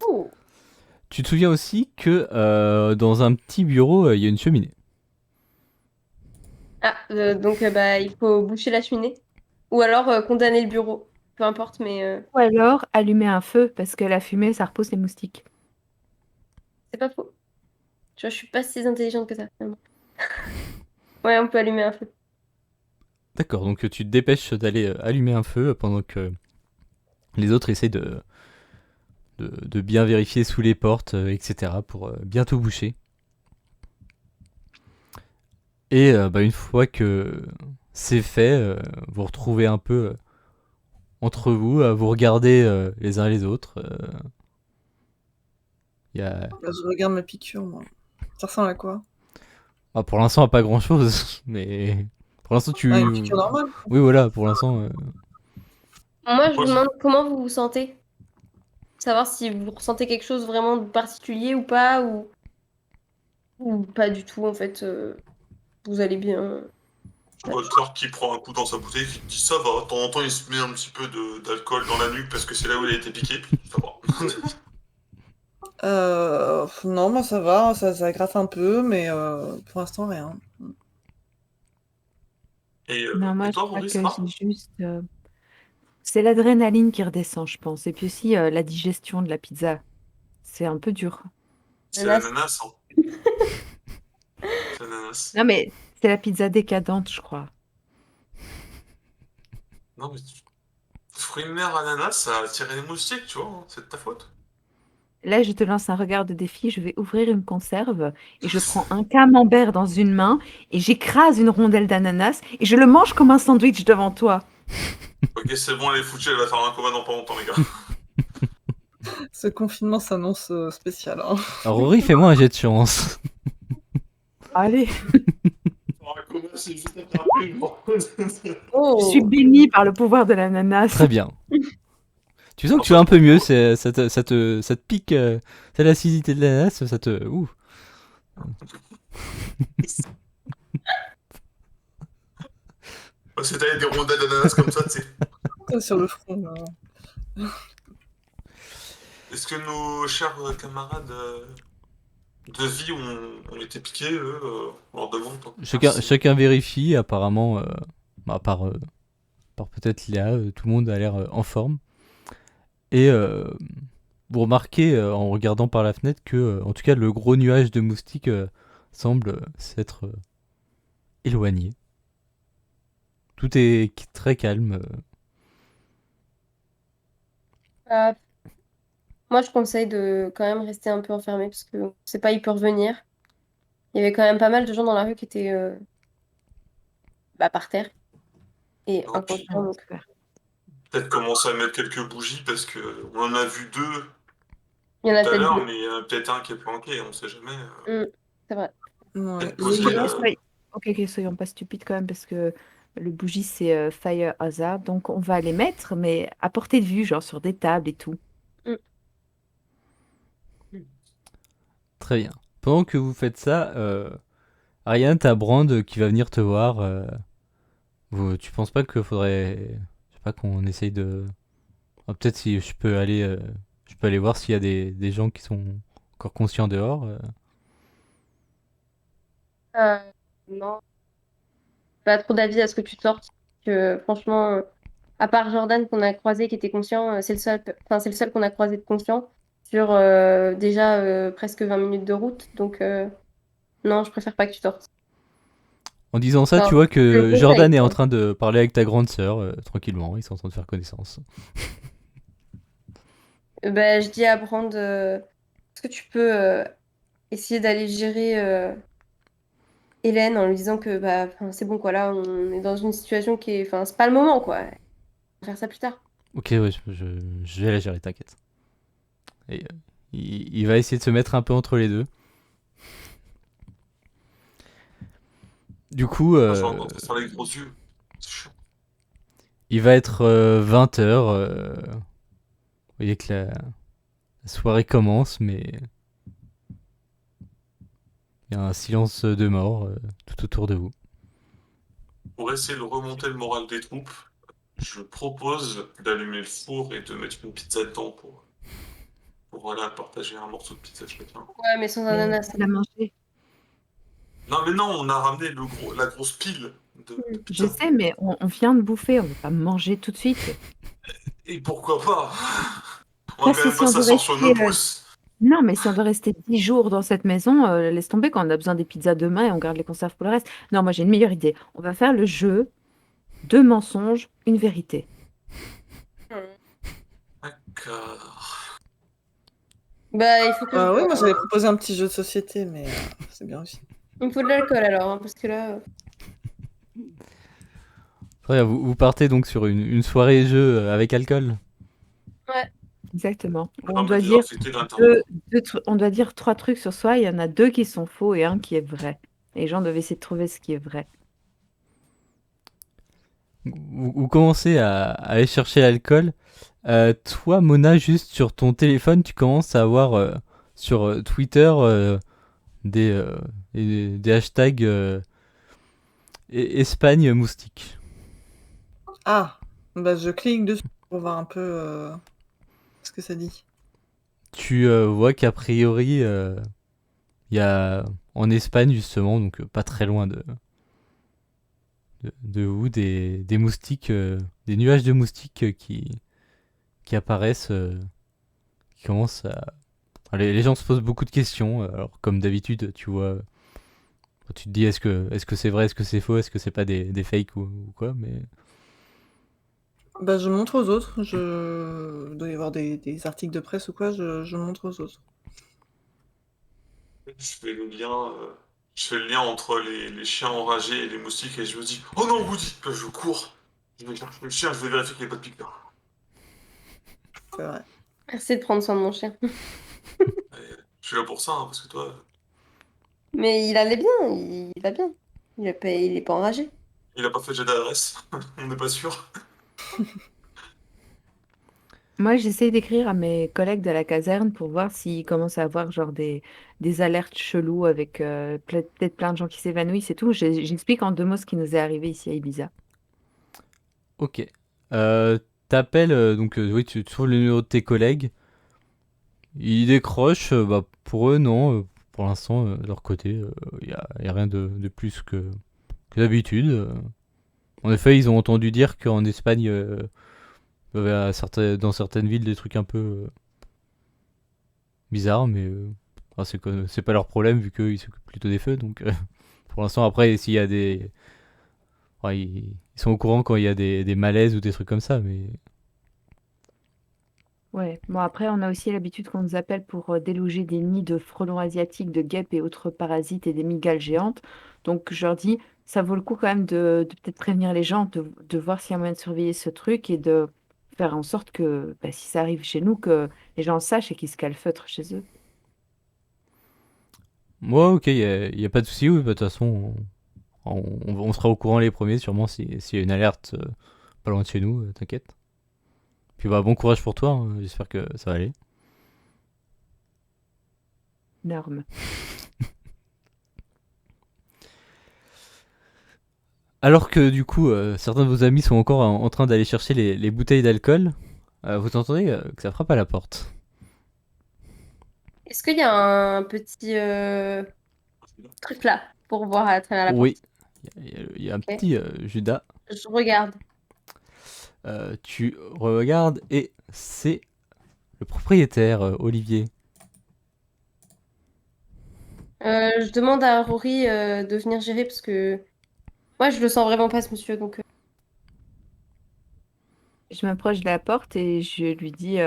Speaker 3: Oh.
Speaker 1: Tu te souviens aussi que dans un petit bureau, il y a une cheminée.
Speaker 3: Ah, donc bah, il faut boucher la cheminée. Ou alors condamner le bureau. Peu importe, mais
Speaker 2: Ou alors, allumer un feu, parce que la fumée, ça repousse les moustiques.
Speaker 3: c'est pas faux. Tu vois, je suis pas si intelligente que ça, finalement. Ouais, on peut allumer un feu.
Speaker 1: D'accord, donc tu te dépêches d'aller allumer un feu pendant que les autres essayent de bien vérifier sous les portes, etc. pour bien tout boucher. Et une fois que c'est fait, vous retrouvez un peu entre vous, à vous regarder les uns les autres. Y a...
Speaker 5: Bah, je regarde ma piqûre, moi. Ça ressemble à quoi?
Speaker 1: Ah, pour l'instant, pas grand chose, mais pour l'instant, tu.
Speaker 5: Ah, une piqûre normale?
Speaker 1: Oui, voilà, pour l'instant.
Speaker 3: Moi, je vous
Speaker 4: Ouais,
Speaker 3: demande comment vous vous sentez. Savoir si vous ressentez quelque chose vraiment de particulier ou pas, ou pas du tout, en fait. Vous allez bien.
Speaker 4: je vois le corps qui prend un coup dans sa bouteille, qui dit ça va. De temps en temps, il se met un petit peu d'alcool dans la nuque parce que c'est là où il a été piqué, puis ça va.
Speaker 5: Non, moi ça va, ça gratte un peu, mais pour l'instant rien.
Speaker 4: Et,
Speaker 2: Non, moi,
Speaker 4: et
Speaker 2: je
Speaker 4: toi,
Speaker 2: crois
Speaker 4: Rory, ça
Speaker 2: que
Speaker 4: va?
Speaker 2: j'ai juste... C'est l'adrénaline qui redescend, je pense. Et puis aussi, la digestion de la pizza. C'est un peu dur.
Speaker 4: C'est
Speaker 3: Ananas.
Speaker 4: l'ananas, hein. C'est l'ananas.
Speaker 2: Non, mais c'est la pizza décadente, je crois.
Speaker 4: Non, mais fruits de mer ananas, ça a attiré les moustiques, tu vois, hein, c'est de ta faute.
Speaker 2: Là, je te lance un regard de défi. Je vais ouvrir une conserve et je prends un camembert dans une main et j'écrase une rondelle d'ananas et je le mange comme un sandwich devant toi.
Speaker 4: Ok, c'est bon, elle est foutue, elle va faire un coma dans pas longtemps, les gars.
Speaker 5: Ce confinement s'annonce spécial. Hein.
Speaker 1: Alors, Rory, fais-moi un jet de chance.
Speaker 2: Allez,
Speaker 4: Un coma, c'est juste après, bon.
Speaker 2: je suis
Speaker 3: Oh!
Speaker 2: bénie par le pouvoir de l'ananas.
Speaker 1: Très bien. Tu sens que tu vas un peu mieux, ça te pique, c'est l'acidité de l'ananas, ça te. Ouh.
Speaker 4: Parce que t'avais des rondelles d'ananas comme ça, tu sais.
Speaker 5: Sur le front. Là.
Speaker 4: Est-ce que nos chers camarades de vie ont été piqués, eux on leur demande.
Speaker 1: Chacun vérifie, apparemment, à part peut-être Léa, tout le monde a l'air en forme. Et vous remarquez en regardant par la fenêtre que, en tout cas, le gros nuage de moustiques semble s'être éloigné. Tout est très calme.
Speaker 3: Euh, Moi, je conseille de quand même rester un peu enfermé parce que on sait pas, il peut revenir. Il y avait quand même pas mal de gens dans la rue qui étaient par terre et
Speaker 4: Oh, puis
Speaker 3: inconscients. Donc,
Speaker 4: peut-être commencer à mettre quelques bougies parce que on en a vu deux
Speaker 3: il y en a
Speaker 4: tout à
Speaker 3: peut-être
Speaker 4: l'heure,
Speaker 3: deux.
Speaker 4: mais il y en a peut-être un qui est planqué, on sait jamais.
Speaker 3: C'est vrai.
Speaker 5: Ouais.
Speaker 4: Peut-être poser.
Speaker 2: Ok, soyons pas stupides quand même parce que le bougie c'est fire hazard, donc on va les mettre, mais à portée de vue, genre sur des tables et tout.
Speaker 1: Très bien. Pendant que vous faites ça, Ariane, t'as Brand qui va venir te voir. Tu penses pas qu'il faudrait, je sais pas, qu'on essaye de. Ah, peut-être si je peux aller voir s'il y a des gens qui sont encore conscients dehors.
Speaker 3: Non, pas trop d'avis à ce que tu sortes. Que franchement, à part Jordan qu'on a croisé qui était conscient, c'est le seul qu'on a croisé de conscient sur déjà presque 20 minutes de route. Donc non, je préfère pas que tu sortes.
Speaker 1: En disant ça,
Speaker 3: Enfin,
Speaker 1: tu vois
Speaker 3: je le
Speaker 1: que
Speaker 3: conseille,
Speaker 1: Jordan est en
Speaker 3: quoi.
Speaker 1: train de parler avec ta grande sœur tranquillement. Ils sont en train de faire connaissance.
Speaker 3: Je dis à Brand, est-ce que tu peux essayer d'aller gérer Hélène en lui disant que c'est bon quoi, là on est dans une situation qui est, enfin c'est pas le moment quoi. On va faire ça plus tard.
Speaker 1: Ok, ouais, je vais la gérer, t'inquiète. Et il va essayer de se mettre un peu entre les deux. Du coup,
Speaker 4: Moi, je suis en train de faire les gros yeux. C'est chiant.
Speaker 1: Il va être 20h. Vous voyez que la soirée commence, mais il y a un silence de mort tout autour de vous.
Speaker 4: Pour essayer de remonter le moral des troupes, je propose d'allumer le four et de mettre une pizza dedans pour voilà, partager un morceau de pizza chacun.
Speaker 3: Ouais, mais sans
Speaker 2: Mais
Speaker 3: ananas.
Speaker 2: on l'a mangé.
Speaker 4: Non, mais non, on a ramené la grosse pile de
Speaker 2: Je
Speaker 4: pizza.
Speaker 2: sais, mais on vient de bouffer, on va pas manger tout de suite.
Speaker 4: Et pourquoi pas? On va
Speaker 2: Parce
Speaker 4: quand
Speaker 2: que
Speaker 4: même
Speaker 2: si
Speaker 4: pas
Speaker 2: on doit
Speaker 4: s'asseoir sur nos
Speaker 2: rester,
Speaker 4: pouces.
Speaker 2: non, mais si on doit rester 10 jours dans cette maison, laisse tomber quand on a besoin des pizzas demain et on garde les conserves pour le reste. Non, moi j'ai une meilleure idée. On va faire le jeu, 2 mensonges, une vérité.
Speaker 4: D'accord.
Speaker 3: Bah, il faut que je
Speaker 5: Ouais,
Speaker 3: boive.
Speaker 5: moi j'avais proposé un petit jeu de société, mais c'est bien aussi.
Speaker 3: Il me faut de l'alcool alors, hein, parce que là.
Speaker 1: Très bien, vous partez donc sur une soirée jeu avec alcool.
Speaker 3: Ouais.
Speaker 2: Exactement.
Speaker 4: On
Speaker 2: On
Speaker 4: va
Speaker 2: doit
Speaker 4: me
Speaker 2: dire
Speaker 4: désinfecter l'intérieur.
Speaker 2: on doit dire 3 trucs sur soi, il y en a 2 qui sont faux et un qui est vrai. Et les gens doivent essayer de trouver ce qui est vrai.
Speaker 1: Vous commencez à aller chercher l'alcool. Toi, Mona, juste sur ton téléphone, tu commences à avoir sur Twitter des, euh, des hashtags Espagne moustique.
Speaker 5: Ah, bah je clique dessus pour voir un peu ce que ça dit.
Speaker 1: Tu vois qu'a priori, il y a en Espagne, justement, donc pas très loin de vous, des moustiques, des nuages de moustiques qui apparaissent, qui commencent à... Enfin, les gens se posent beaucoup de questions. Alors, comme d'habitude, tu vois, tu te dis est-ce que c'est vrai, est-ce que c'est faux, est-ce que c'est pas des fakes ou quoi, mais
Speaker 5: Bah je montre aux autres, il doit y avoir des articles de presse ou quoi, je montre aux autres.
Speaker 4: Je fais le lien, entre les chiens enragés et les moustiques et je me dis oh non, Woody! Je cours. Je vais chercher le chien, je vais vérifier qu'il n'y a pas de piqûre.
Speaker 5: C'est vrai.
Speaker 3: Merci de prendre soin de mon chien.
Speaker 4: Je suis là pour ça, hein, parce que toi,
Speaker 3: Mais il allait bien, il va bien. Il est pas enragé.
Speaker 4: il a pas fait de jet d'adresse. On n'est pas sûr.
Speaker 2: Moi, j'essaie d'écrire à mes collègues de la caserne pour voir s'ils commencent à avoir genre des alertes cheloues avec peut-être plein de gens qui s'évanouissent et tout. J'explique en 2 mots ce qui nous est arrivé ici à Ibiza.
Speaker 1: ok. T'appelles, donc oui, tu trouves le numéro de tes collègues. Ils décrochent, bah, pour eux, non. Pour l'instant, de leur côté, y a rien de plus que d'habitude. En effet, ils ont entendu dire qu'en Espagne, il y avait dans certaines villes des trucs un peu bizarres, mais enfin, c'est pas leur problème vu qu'ils s'occupent plutôt des feux. Donc, pour l'instant, après, s'il y a des. Ouais, ils sont au courant quand il y a des malaises ou des trucs comme ça, mais.
Speaker 2: Ouais. Bon, après, on a aussi l'habitude qu'on nous appelle pour déloger des nids de frelons asiatiques, de guêpes et autres parasites et des mygales géantes. Donc, je leur dis, ça vaut le coup quand même de peut-être prévenir les gens, de voir s'il y a moyen de surveiller ce truc et de faire en sorte que, bah, si ça arrive chez nous, que les gens sachent et qu'ils se calfeutrent chez eux.
Speaker 1: Moi, ok, y a pas de souci. Oui, bah, de toute façon, on sera au courant les premiers, sûrement, s'il y a une alerte pas loin de chez nous, t'inquiète. Puis bah, bon courage pour toi, hein, j'espère que ça va aller.
Speaker 2: Norme.
Speaker 1: Alors que du coup, certains de vos amis sont encore en train d'aller chercher les bouteilles d'alcool, vous entendez que ça frappe à la porte.
Speaker 3: Est-ce qu'il y a un petit truc là pour voir à travers la porte?
Speaker 1: Oui, il y a un
Speaker 3: Ok.
Speaker 1: petit Judas.
Speaker 3: Je regarde.
Speaker 1: Tu regardes et c'est le propriétaire, Olivier.
Speaker 3: Je demande à Rory de venir gérer parce que moi je le sens vraiment pas ce monsieur donc.
Speaker 2: Je m'approche de la porte et je lui dis,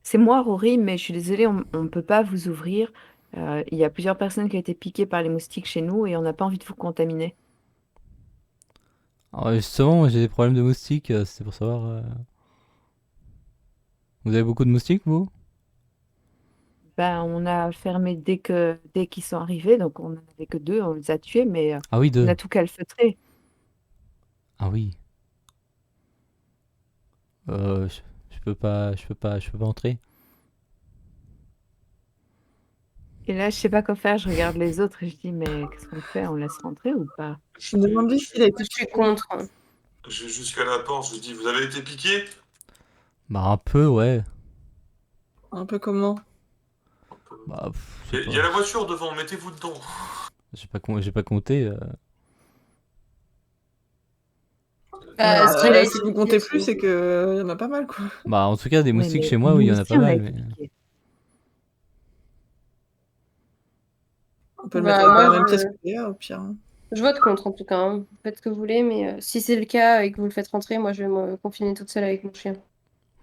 Speaker 2: c'est moi, Rory, mais je suis désolée, on ne peut pas vous ouvrir. Il y a plusieurs personnes qui ont été piquées par les moustiques chez nous et on n'a pas envie de vous contaminer.
Speaker 1: Alors justement, j'ai des problèmes de moustiques, c'était pour savoir... Vous avez beaucoup de moustiques, vous?
Speaker 2: Ben, on a fermé dès qu'ils sont arrivés, donc on n'en avait que 2, on les a tués, mais
Speaker 1: Ah oui,
Speaker 2: on
Speaker 1: deux.
Speaker 2: a tout calfeutré.
Speaker 1: Ah oui. Je peux pas entrer.
Speaker 2: Et là, je sais pas quoi faire, je regarde les autres et je dis, mais qu'est-ce qu'on fait? On laisse rentrer ou pas?
Speaker 5: Je me demande lui s'il a
Speaker 3: Moi,
Speaker 5: été
Speaker 3: je suis
Speaker 5: piqué.
Speaker 3: contre.
Speaker 4: Je vais jusqu'à la porte, je lui dis, vous avez été piqué?
Speaker 1: Bah, un peu, ouais.
Speaker 5: Un peu comment?
Speaker 1: Bah,
Speaker 4: Il y a la voiture devant, mettez-vous dedans.
Speaker 1: j'ai pas compté.
Speaker 3: Bah,
Speaker 5: Alors,
Speaker 3: s'il a
Speaker 5: si
Speaker 3: été
Speaker 5: vous comptez
Speaker 3: piqué,
Speaker 5: plus, c'est que y en a pas mal, quoi.
Speaker 1: Bah, en tout cas, des
Speaker 2: Ouais,
Speaker 1: moustiques
Speaker 2: mais
Speaker 1: chez moi, oui, il y en a
Speaker 2: aussi,
Speaker 1: pas
Speaker 2: on a
Speaker 1: mal.
Speaker 2: été
Speaker 1: Mais...
Speaker 2: piqués.
Speaker 5: On peut le
Speaker 3: Bah,
Speaker 5: mettre
Speaker 3: moi,
Speaker 5: à la même pièce que Léa, au pire. Hein.
Speaker 3: je vote contre en tout cas. Hein. Vous faites ce que vous voulez, mais si c'est le cas et que vous le faites rentrer, moi je vais me confiner toute seule avec mon chien.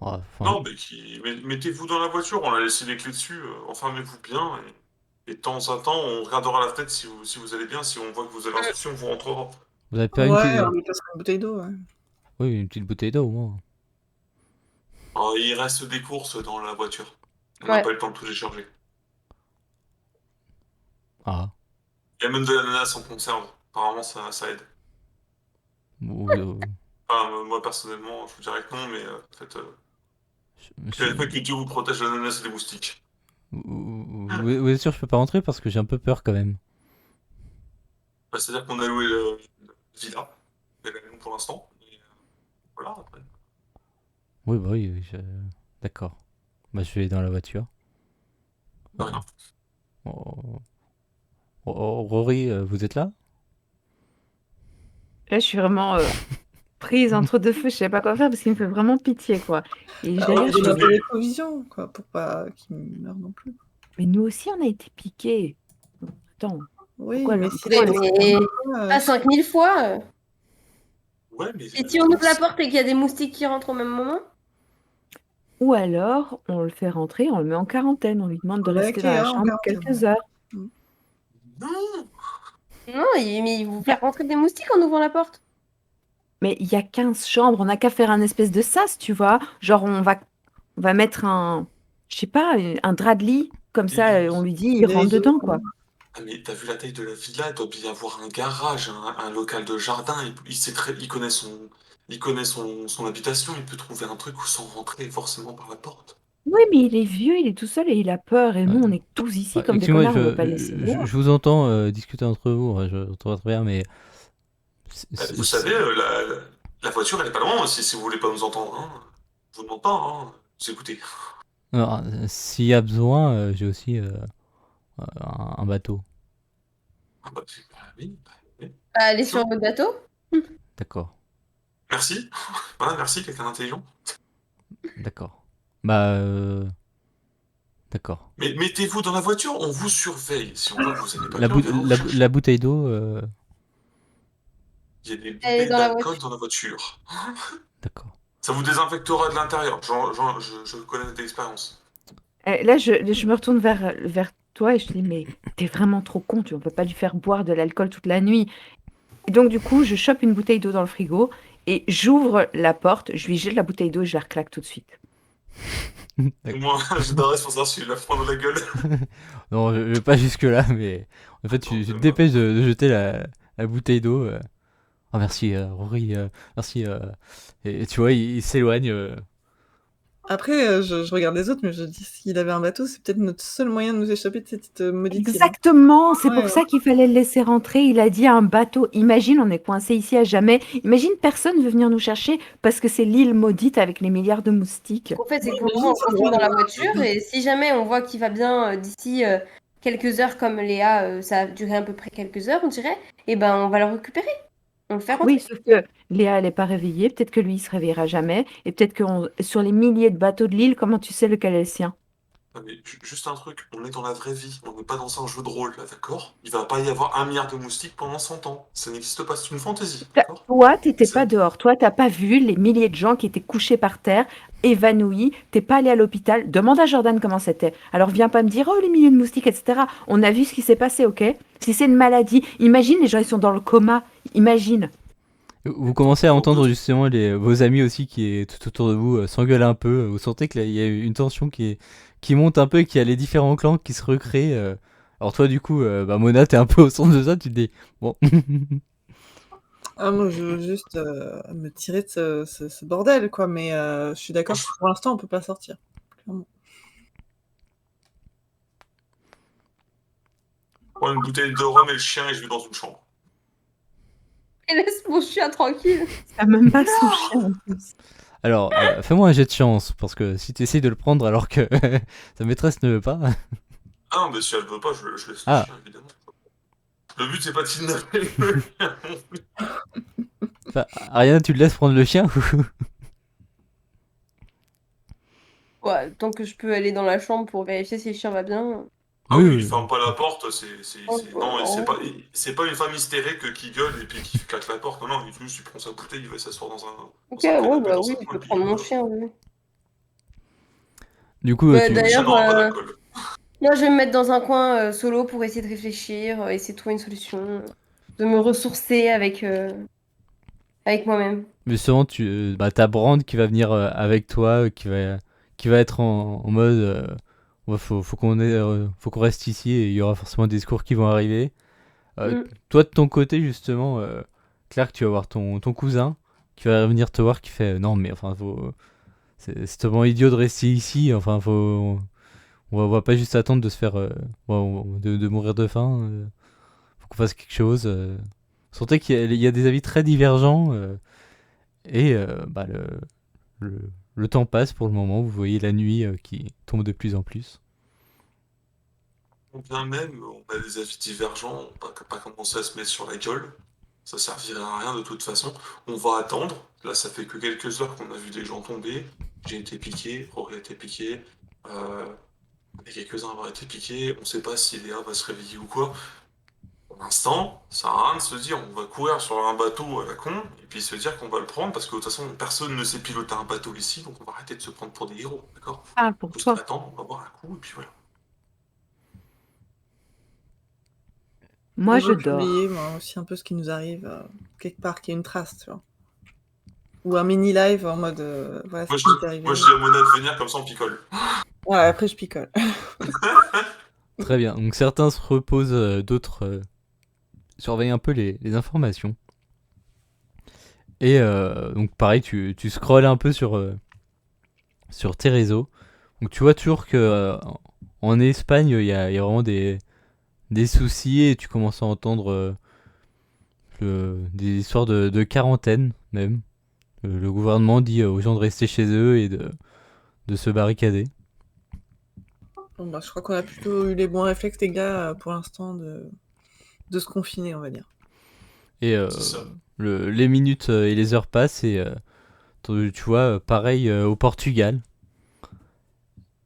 Speaker 1: Ouais, enfin,
Speaker 4: Non, mais mettez-vous dans la voiture, on a laissé les clés dessus, enfermez-vous bien, et de temps en temps, on regardera la fenêtre si vous allez bien, si on voit que vous avez un souci, on vous rentrera.
Speaker 1: vous avez pas
Speaker 5: Ouais, on lui passera une bouteille d'eau, ouais.
Speaker 1: Oui, une petite bouteille d'eau au moins.
Speaker 4: Alors, il reste des courses dans la voiture. On n'a
Speaker 3: Ouais.
Speaker 4: pas eu le temps de tout décharger.
Speaker 1: Ah.
Speaker 4: Il y a même de l'ananas en conserve. Apparemment, ça aide. Enfin, moi, personnellement, je vous dirais que non, mais en fait, que Dieu vous protège de l'ananas et des moustiques.
Speaker 1: Vous êtes sûr que je peux pas rentrer parce que j'ai un peu peur quand même.
Speaker 4: Bah, c'est-à-dire qu'on a loué la villa, et la maison pour l'instant. Et, voilà, après.
Speaker 1: Oui, bah oui, d'accord. Bah, je vais dans la voiture.
Speaker 4: De rien.
Speaker 1: Rory, vous êtes là?
Speaker 2: Là, je suis vraiment prise entre deux feux, je sais pas quoi faire parce qu'il me fait vraiment pitié, quoi. Et
Speaker 5: Bah,
Speaker 2: derrière,
Speaker 5: on
Speaker 2: je
Speaker 5: donne un
Speaker 2: me
Speaker 5: peu
Speaker 2: dis,
Speaker 5: des provisions, quoi, pour pas qu'il meure non plus.
Speaker 2: mais nous aussi, on a été piqués. Attends,
Speaker 5: Oui,
Speaker 2: pourquoi
Speaker 5: mais
Speaker 2: le-
Speaker 5: s'il
Speaker 2: pourquoi
Speaker 5: a
Speaker 2: le-
Speaker 5: été
Speaker 3: Mais pas 5000 fois.
Speaker 4: Ouais, mais.
Speaker 3: Et si on ouvre la porte et qu'il y a des moustiques qui rentrent au même moment?
Speaker 2: Ou alors, on le fait rentrer, on le met en quarantaine, on lui demande de
Speaker 5: On met la
Speaker 2: rester
Speaker 5: clé,
Speaker 2: dans la
Speaker 5: hein, en
Speaker 2: chambre
Speaker 5: quarantaine.
Speaker 2: quelques heures.
Speaker 4: Non!
Speaker 3: Non, mais ils vous faire rentrer des moustiques en ouvrant la porte.
Speaker 2: Mais il y a 15 chambres, on n'a qu'à faire un espèce de sas, tu vois. Genre, on va mettre je sais pas, un drap de lit, comme ça, on lui dit, il
Speaker 5: Des
Speaker 2: rentre
Speaker 5: rideaux,
Speaker 2: dedans, quoi.
Speaker 4: Ah, mais t'as vu la taille de la villa, il doit bien y avoir un garage, un local de jardin, il connaît son habitation, il peut trouver un truc sans rentrer forcément par la porte.
Speaker 2: Oui, mais il est vieux, il est tout seul et il a peur. Et nous, on est tous ici comme des
Speaker 1: Excusez-moi,
Speaker 2: connards, on va pas le laisser dehors.
Speaker 1: je vous entends discuter entre vous, je entends très bien, mais...
Speaker 4: Vous savez, la voiture, elle est pas loin, si vous voulez pas nous entendre, hein. Je vous demande pas, hein. Vous écoutez.
Speaker 1: Alors, s'il y a besoin, j'ai aussi un bateau.
Speaker 4: Ah bah, oui.
Speaker 3: Bah, allez sur votre bateau.
Speaker 1: D'accord,
Speaker 4: Merci. Voilà, merci, quelqu'un d'intelligent.
Speaker 1: d'accord. Bah, d'accord.
Speaker 4: Mais mettez-vous dans la voiture, on vous surveille. Si on voit que vous n'avez pas
Speaker 1: La,
Speaker 4: bien, on
Speaker 1: bou-
Speaker 4: viendra vous
Speaker 1: la,
Speaker 4: chercher.
Speaker 1: la bouteille d'eau,
Speaker 4: Il y a des
Speaker 3: Elle est
Speaker 4: bouteilles
Speaker 3: dans la
Speaker 4: d'alcool
Speaker 3: voiture.
Speaker 4: dans la voiture.
Speaker 1: d'accord.
Speaker 4: Ça vous désinfectera de l'intérieur. Je connais d'expérience.
Speaker 2: Là, je me retourne vers toi et je te dis, mais t'es vraiment trop con, on peut pas lui faire boire de l'alcool toute la nuit. Et donc, du coup, je chope une bouteille d'eau dans le frigo et j'ouvre la porte, je lui jette la bouteille d'eau et je la reclaque tout de suite.
Speaker 4: Moi, j'adorerais pour ça, je la prendre la gueule.
Speaker 1: Non, je vais pas jusque-là, mais en fait, tu te dépêches de jeter la bouteille d'eau. Oh, merci, Rory, merci. Et tu vois, il s'éloigne.
Speaker 5: Après, je regarde les autres, mais je dis, s'il avait un bateau, c'est peut-être notre seul moyen de nous échapper de cette maudite île.
Speaker 2: Exactement, c'est
Speaker 5: Ouais,
Speaker 2: pour
Speaker 5: ouais.
Speaker 2: ça qu'il fallait le laisser rentrer. Il a dit un bateau. Imagine, on est coincé ici à jamais. Imagine, personne veut venir nous chercher parce que c'est l'île maudite avec les milliards de moustiques.
Speaker 3: En fait, c'est que pour le moment, on se confine dans la voiture et si jamais on voit qu'il va bien d'ici quelques heures, comme Léa, ça a duré à peu près quelques heures, on dirait, et ben on va le récupérer. On le fait rentrer.
Speaker 2: Oui, sauf que Léa, elle n'est pas réveillée. Peut-être que lui, il se réveillera jamais. Et peut-être que sur les milliers de bateaux de l'île, comment tu sais lequel est le sien?
Speaker 4: Non, mais juste un truc, on est dans la vraie vie, on n'est pas dans un jeu de rôle, là, d'accord? Il va pas y avoir 1 milliard de moustiques pendant 100 ans. Ça n'existe pas, c'est une fantaisie, d'accord?
Speaker 2: Toi, t'étais
Speaker 4: C'est-
Speaker 2: pas dehors. Toi, t'as pas vu les milliers de gens qui étaient couchés par terre, évanouis. T'es pas allé à l'hôpital. Demande à Jordan comment c'était. Alors viens pas me dire, oh, les milliers de moustiques, etc. On a vu ce qui s'est passé, ok? Si c'est une maladie, imagine, les gens, ils sont dans le coma. Imagine.
Speaker 1: Vous commencez à entendre justement vos amis aussi qui est tout autour de vous s'engueuler un peu. Vous sentez qu'il y a une tension qui monte un peu et qu'il y a les différents clans qui se recréent. Alors toi du coup, Mona, t'es un peu au centre de ça, tu te dis bon.
Speaker 5: Ah, moi, je veux juste me tirer de ce bordel, quoi. Mais je suis d'accord que pour l'instant, on peut pas sortir. Clairement.
Speaker 4: Je prends une bouteille de rhum et le chien et je vais dans une chambre.
Speaker 3: Et laisse mon chien tranquille.
Speaker 2: Ça même pas son chien en plus.
Speaker 1: Alors, fais-moi un jet de chance, parce que si tu essayes de le prendre alors que sa maîtresse ne veut pas.
Speaker 4: Ah non, mais si elle veut pas, je laisse le
Speaker 1: Ah.
Speaker 4: chien, évidemment. Le but, c'est pas de kidnapper le chien.
Speaker 1: Enfin, Ariana, tu le laisses prendre le chien ou-
Speaker 3: Ouais, tant que je peux aller dans la chambre pour vérifier si le chien va bien.
Speaker 4: Ah
Speaker 1: Oui,
Speaker 4: oui,
Speaker 1: oui.
Speaker 4: il ferme pas la porte,
Speaker 3: Oh,
Speaker 4: non,
Speaker 3: bah,
Speaker 4: c'est pas une femme hystérique qui gueule et puis qui claque la porte. Non, non, il prend sa bouteille, il va s'asseoir dans
Speaker 3: Ok,
Speaker 4: un
Speaker 3: ouais,
Speaker 4: canapé,
Speaker 3: bah
Speaker 4: dans
Speaker 3: oui,
Speaker 4: un
Speaker 3: je
Speaker 4: coin,
Speaker 3: peux
Speaker 4: puis
Speaker 3: prendre mon
Speaker 4: voilà.
Speaker 3: chien, oui.
Speaker 1: Du coup,
Speaker 3: Bah,
Speaker 1: tu...
Speaker 4: Le chien
Speaker 3: d'ailleurs,
Speaker 4: n'aura pas d'alcool.
Speaker 3: moi, je vais me mettre dans un coin solo pour essayer de réfléchir, essayer de trouver une solution, de me ressourcer avec moi-même.
Speaker 1: Justement, bah, t'as Brand qui va venir avec toi, qui va être en mode ouais, faut qu'on reste ici et il y aura forcément des secours qui vont arriver.
Speaker 3: Mm.
Speaker 1: Toi, de ton côté, justement, Clark, tu vas voir ton cousin qui va venir te voir qui fait non, mais enfin, c'est tellement idiot de rester ici. Enfin, on va pas juste attendre de se faire. De mourir de faim. Faut qu'on fasse quelque chose. Surtout il y a des avis très divergents. Et bah, le temps passe pour le moment. Vous voyez la nuit qui tombe de plus en plus.
Speaker 4: Bien même, on a des avis divergents, on va pas commencer à se mettre sur la gueule. Ça servirait à rien de toute façon. On va attendre. Là, ça fait que quelques heures qu'on a vu des gens tomber. J'ai été piqué, Rory a été piqué. Euh, et quelques-uns vont été piqués. On sait pas si Léa va se réveiller ou quoi. Pour l'instant, ça sert à rien de se dire on va courir sur un bateau à la con et puis se dire qu'on va le prendre parce que de toute façon personne ne sait piloter un bateau ici donc on va arrêter de se prendre pour des héros, d'accord?
Speaker 2: Ah, pour
Speaker 4: Juste
Speaker 2: toi.
Speaker 4: attendre, on va boire un coup et puis voilà.
Speaker 2: Moi,
Speaker 5: Je
Speaker 2: je
Speaker 5: veux
Speaker 2: dors.
Speaker 5: publier, moi aussi, un peu ce qui nous arrive, quelque part, qu'il y ait une trace, tu vois. Ou un mini live en mode voilà
Speaker 4: Moi
Speaker 5: ce
Speaker 4: je,
Speaker 5: qui nous est arrivé.
Speaker 4: moi, je dis à Mona de venir comme ça on picole.
Speaker 5: Ouais, après, je picole.
Speaker 1: Très bien. Donc certains se reposent, d'autres surveillent un peu les informations. Et donc pareil, tu scrolles un peu sur tes réseaux. Donc tu vois toujours que en Espagne, il y a vraiment des soucis et tu commences à entendre des histoires de quarantaine même. Le gouvernement dit aux gens de rester chez eux et de se barricader.
Speaker 5: Bon, bah, je crois qu'on a plutôt eu les bons réflexes, les gars, pour l'instant, de se confiner, on va dire.
Speaker 1: Et
Speaker 4: C'est ça.
Speaker 1: les minutes et les heures passent et tu vois, pareil au Portugal.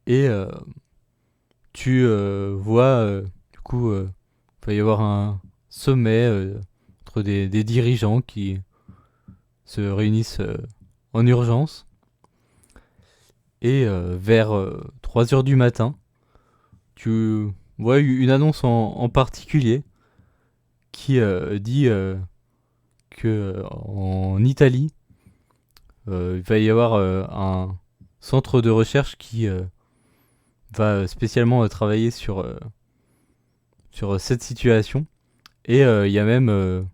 Speaker 1: Et tu vois, du coup, il va y avoir un sommet entre des dirigeants qui se réunissent en urgence. Et vers 3 heures du matin, tu vois une annonce en particulier qui dit que en Italie, il va y avoir un centre de recherche qui va spécialement travailler sur cette situation. Et il y a même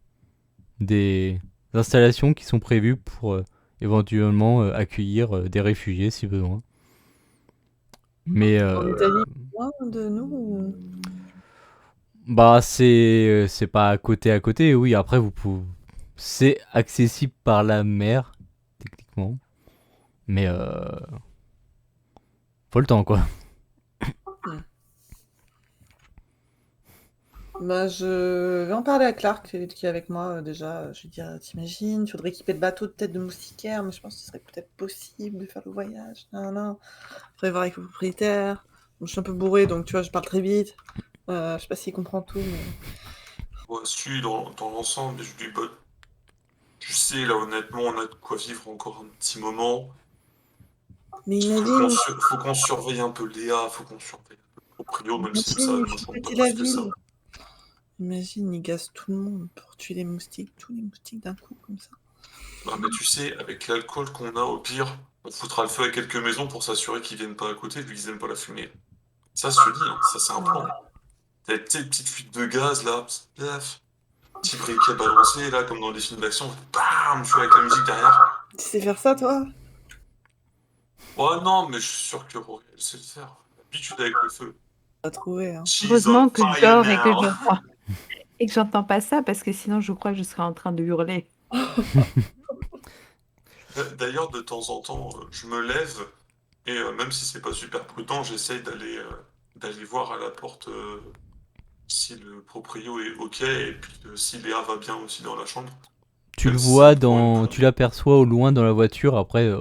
Speaker 1: des installations qui sont prévues pour éventuellement accueillir des réfugiés si besoin. Mais
Speaker 5: En Italie, loin de nous
Speaker 1: bah c'est pas à côté, oui. Après c'est accessible par la mer techniquement, mais faut le temps quoi.
Speaker 5: Bah, je vais en parler à Clark, qui est avec moi déjà. Je vais dire, t'imagines, il faudrait équiper le bateau de tête de moustiquaire, mais je pense que ce serait peut-être possible de faire le voyage. Non, non. Prévoir avec le propriétaire. Bon, je suis un peu bourré, donc tu vois, je parle très vite. Je sais pas s'il comprend tout, mais.
Speaker 4: Moi, suis dans l'ensemble, je dis bah, tu sais, là honnêtement, on a de quoi vivre encore un petit moment.
Speaker 5: Mais
Speaker 4: Faut qu'on surveille un peu Léa, faut qu'on surveille un peu le proprio, même si ça,
Speaker 5: il
Speaker 4: moi
Speaker 5: faut
Speaker 4: je demande pas
Speaker 5: péter la
Speaker 4: plus que ça.
Speaker 5: ville. Imagine, il gaze tout le monde pour tuer les moustiques, tous les moustiques d'un coup, comme ça.
Speaker 4: Bah, mais tu sais, avec l'alcool qu'on a, au pire, on foutra le feu à quelques maisons pour s'assurer qu'ils viennent pas à côté, vu qu'ils aiment pas la fumée. Ça, je te dis, hein, ça c'est un plan. T'as des petites fuites de gaz là, paf. petit briquet balancé, là, comme dans les films d'action. Bam! Tu vois, avec la musique derrière.
Speaker 5: Tu sais faire ça, toi?
Speaker 4: Oh non, mais je suis sûr que Rory, elle sait le faire. Habitude avec le feu.
Speaker 5: T'as trouvé, hein.
Speaker 4: She's
Speaker 2: Heureusement
Speaker 4: on
Speaker 2: que je
Speaker 4: fire
Speaker 2: dors et que
Speaker 4: now.
Speaker 2: j'entends pas ça, parce que sinon je crois que je serais en train de hurler.
Speaker 4: D'ailleurs, de temps en temps, je me lève et même si c'est pas super prudent, j'essaye d'aller voir à la porte si le proprio est OK et puis si Léa va bien aussi dans la chambre.
Speaker 1: Tu le
Speaker 4: Même si
Speaker 1: vois
Speaker 4: c'est pour une
Speaker 1: tu l'aperçois au loin dans la voiture. Après,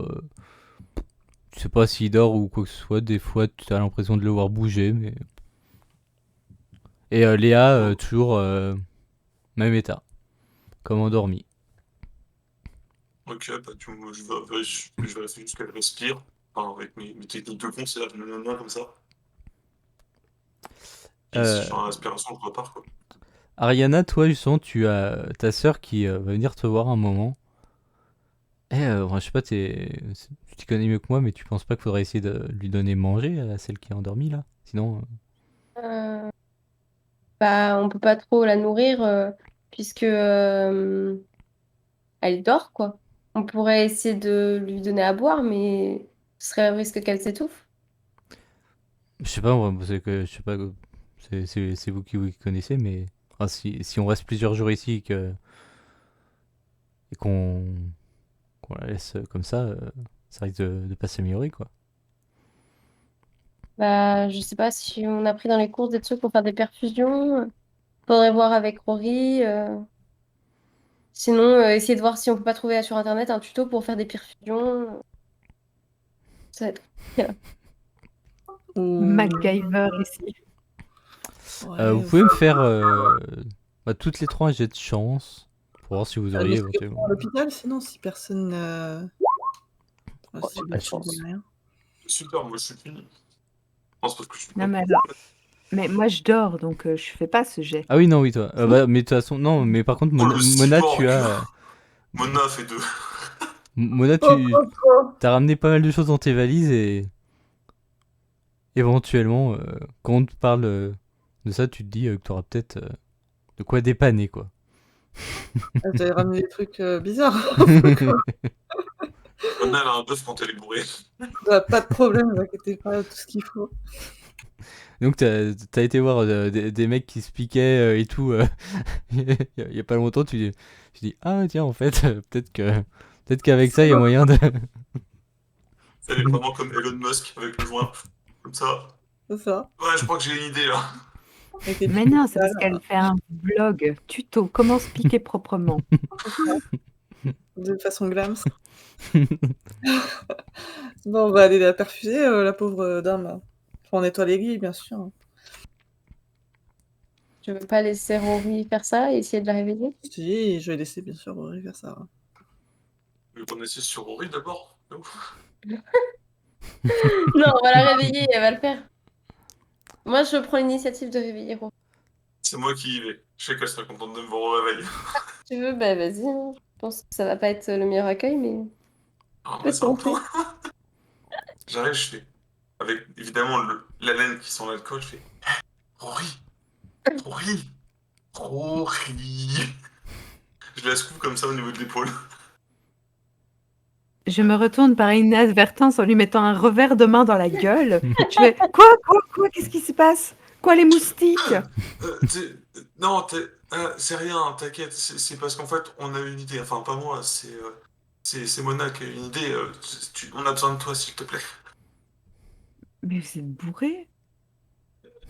Speaker 1: tu sais pas s'il dort ou quoi que ce soit. Des fois, tu as l'impression de le voir bouger, mais. Et Léa, toujours même état, comme endormie.
Speaker 4: Ok, bah je vérifie juste qu'elle respire. Enfin, avec mes techniques de con, c'est là, je me mets la main comme ça. Et si je fais
Speaker 1: Euh,
Speaker 4: une respiration, je repars, quoi.
Speaker 1: Ariana, toi, justement, tu as ta sœur qui va venir te voir un moment. Enfin, je sais pas, tu t'y connais mieux que moi, mais tu penses pas qu'il faudrait essayer de lui donner manger à celle qui est endormie là? Sinon,
Speaker 3: Euh, Bah, on peut pas trop la nourrir puisque elle dort, quoi. On pourrait essayer de lui donner à boire, mais ce serait un risque qu'elle s'étouffe.
Speaker 1: je sais pas, moi, c'est que je sais pas, c'est vous qui connaissez, mais enfin, si on reste plusieurs jours ici et qu'on la laisse comme ça risque de pas s'améliorer quoi.
Speaker 3: Bah, je sais pas si on a pris dans les courses des trucs pour faire des perfusions. Faudrait voir avec Rory. Sinon, essayer de voir si on peut pas trouver sur Internet un tuto pour faire des perfusions. Ça va être compliqué, là.
Speaker 5: Ou...
Speaker 2: MacGyver ici.
Speaker 1: Vous
Speaker 5: Ouais,
Speaker 1: pouvez me faire toutes les trois un jet de chance pour voir si vous
Speaker 5: nous
Speaker 1: auriez
Speaker 5: serons
Speaker 1: éventuellement.
Speaker 5: à l'hôpital, sinon, si personne...
Speaker 3: Oh,
Speaker 5: si
Speaker 3: pas de
Speaker 5: je
Speaker 3: chance.
Speaker 5: dis rien.
Speaker 4: Super, moi je suis fini. Non, c'est parce que je suis
Speaker 2: Non,
Speaker 4: pas.
Speaker 2: mais alors. Mais moi je dors, donc je fais pas ce jet.
Speaker 1: Ah oui, non, oui, toi. Mais de toute façon, non, mais par contre,
Speaker 4: Oh, le
Speaker 1: Mona, tu
Speaker 4: cyborg!
Speaker 1: as.
Speaker 4: Mona fait deux.
Speaker 1: Mona,
Speaker 5: Oh,
Speaker 1: tu
Speaker 5: oh, oh.
Speaker 1: t'as ramené pas mal de choses dans tes valises et éventuellement, quand on te parle de ça, tu te dis que t'auras peut-être de quoi dépanner, quoi.
Speaker 5: J'avais ramené des trucs bizarres.
Speaker 4: Mona, elle a un bœuf quand elle est bourrée.
Speaker 5: Pas de problème, ne vous inquiétez pas, tout ce qu'il faut.
Speaker 1: Donc, t'as été voir des mecs qui se piquaient et tout. Il y a pas longtemps, tu dis, ah tiens, en fait, peut-être qu'avec ça, il y a moyen de.
Speaker 4: Elle est vraiment comme Elon Musk avec le joint. Comme ça.
Speaker 5: C'est ça.
Speaker 4: Ouais, je crois que j'ai une idée là.
Speaker 5: Avec les
Speaker 2: Mais
Speaker 5: petits
Speaker 2: non, c'est parce
Speaker 5: pétales,
Speaker 2: qu'elle fait un vlog tuto, comment se piquer proprement.
Speaker 5: de façon glams. Bon, on va aller la perfuser, la pauvre dame. Enfin, on nettoie l'aiguille, bien sûr.
Speaker 3: Je veux pas laisser Rory faire ça et essayer de la réveiller.
Speaker 5: Si, je vais laisser, bien sûr, Rory faire ça.
Speaker 4: Je vais essayer sur Rory d'abord.
Speaker 3: Non, on va la réveiller, elle va le faire. Moi, je prends l'initiative de réveiller Rory.
Speaker 4: C'est moi qui y vais. Je sais qu'elle serait contente de me voir au réveil.
Speaker 3: Si tu veux, bah vas-y, hein. Je pense que ça va pas être le meilleur accueil, mais
Speaker 4: Ah,
Speaker 3: peut
Speaker 4: ouais,
Speaker 3: te
Speaker 4: c'est un peu.
Speaker 3: tenter.
Speaker 4: J'arrive, je fais. Avec évidemment la laine qui sent l'alcool, je fais. Rory! Rory! Rory! Je la secoue comme ça au niveau de l'épaule.
Speaker 2: Je me retourne par inadvertance en lui mettant un revers de main dans la gueule. Je fais quoi? Qu'est-ce qui se passe? Quoi les moustiques?
Speaker 4: Non, c'est rien, t'inquiète. C'est parce qu'en fait, on a une idée. Enfin, pas moi, c'est Mona qui a une idée. On a besoin de toi, s'il te plaît.
Speaker 2: Mais vous êtes bourré?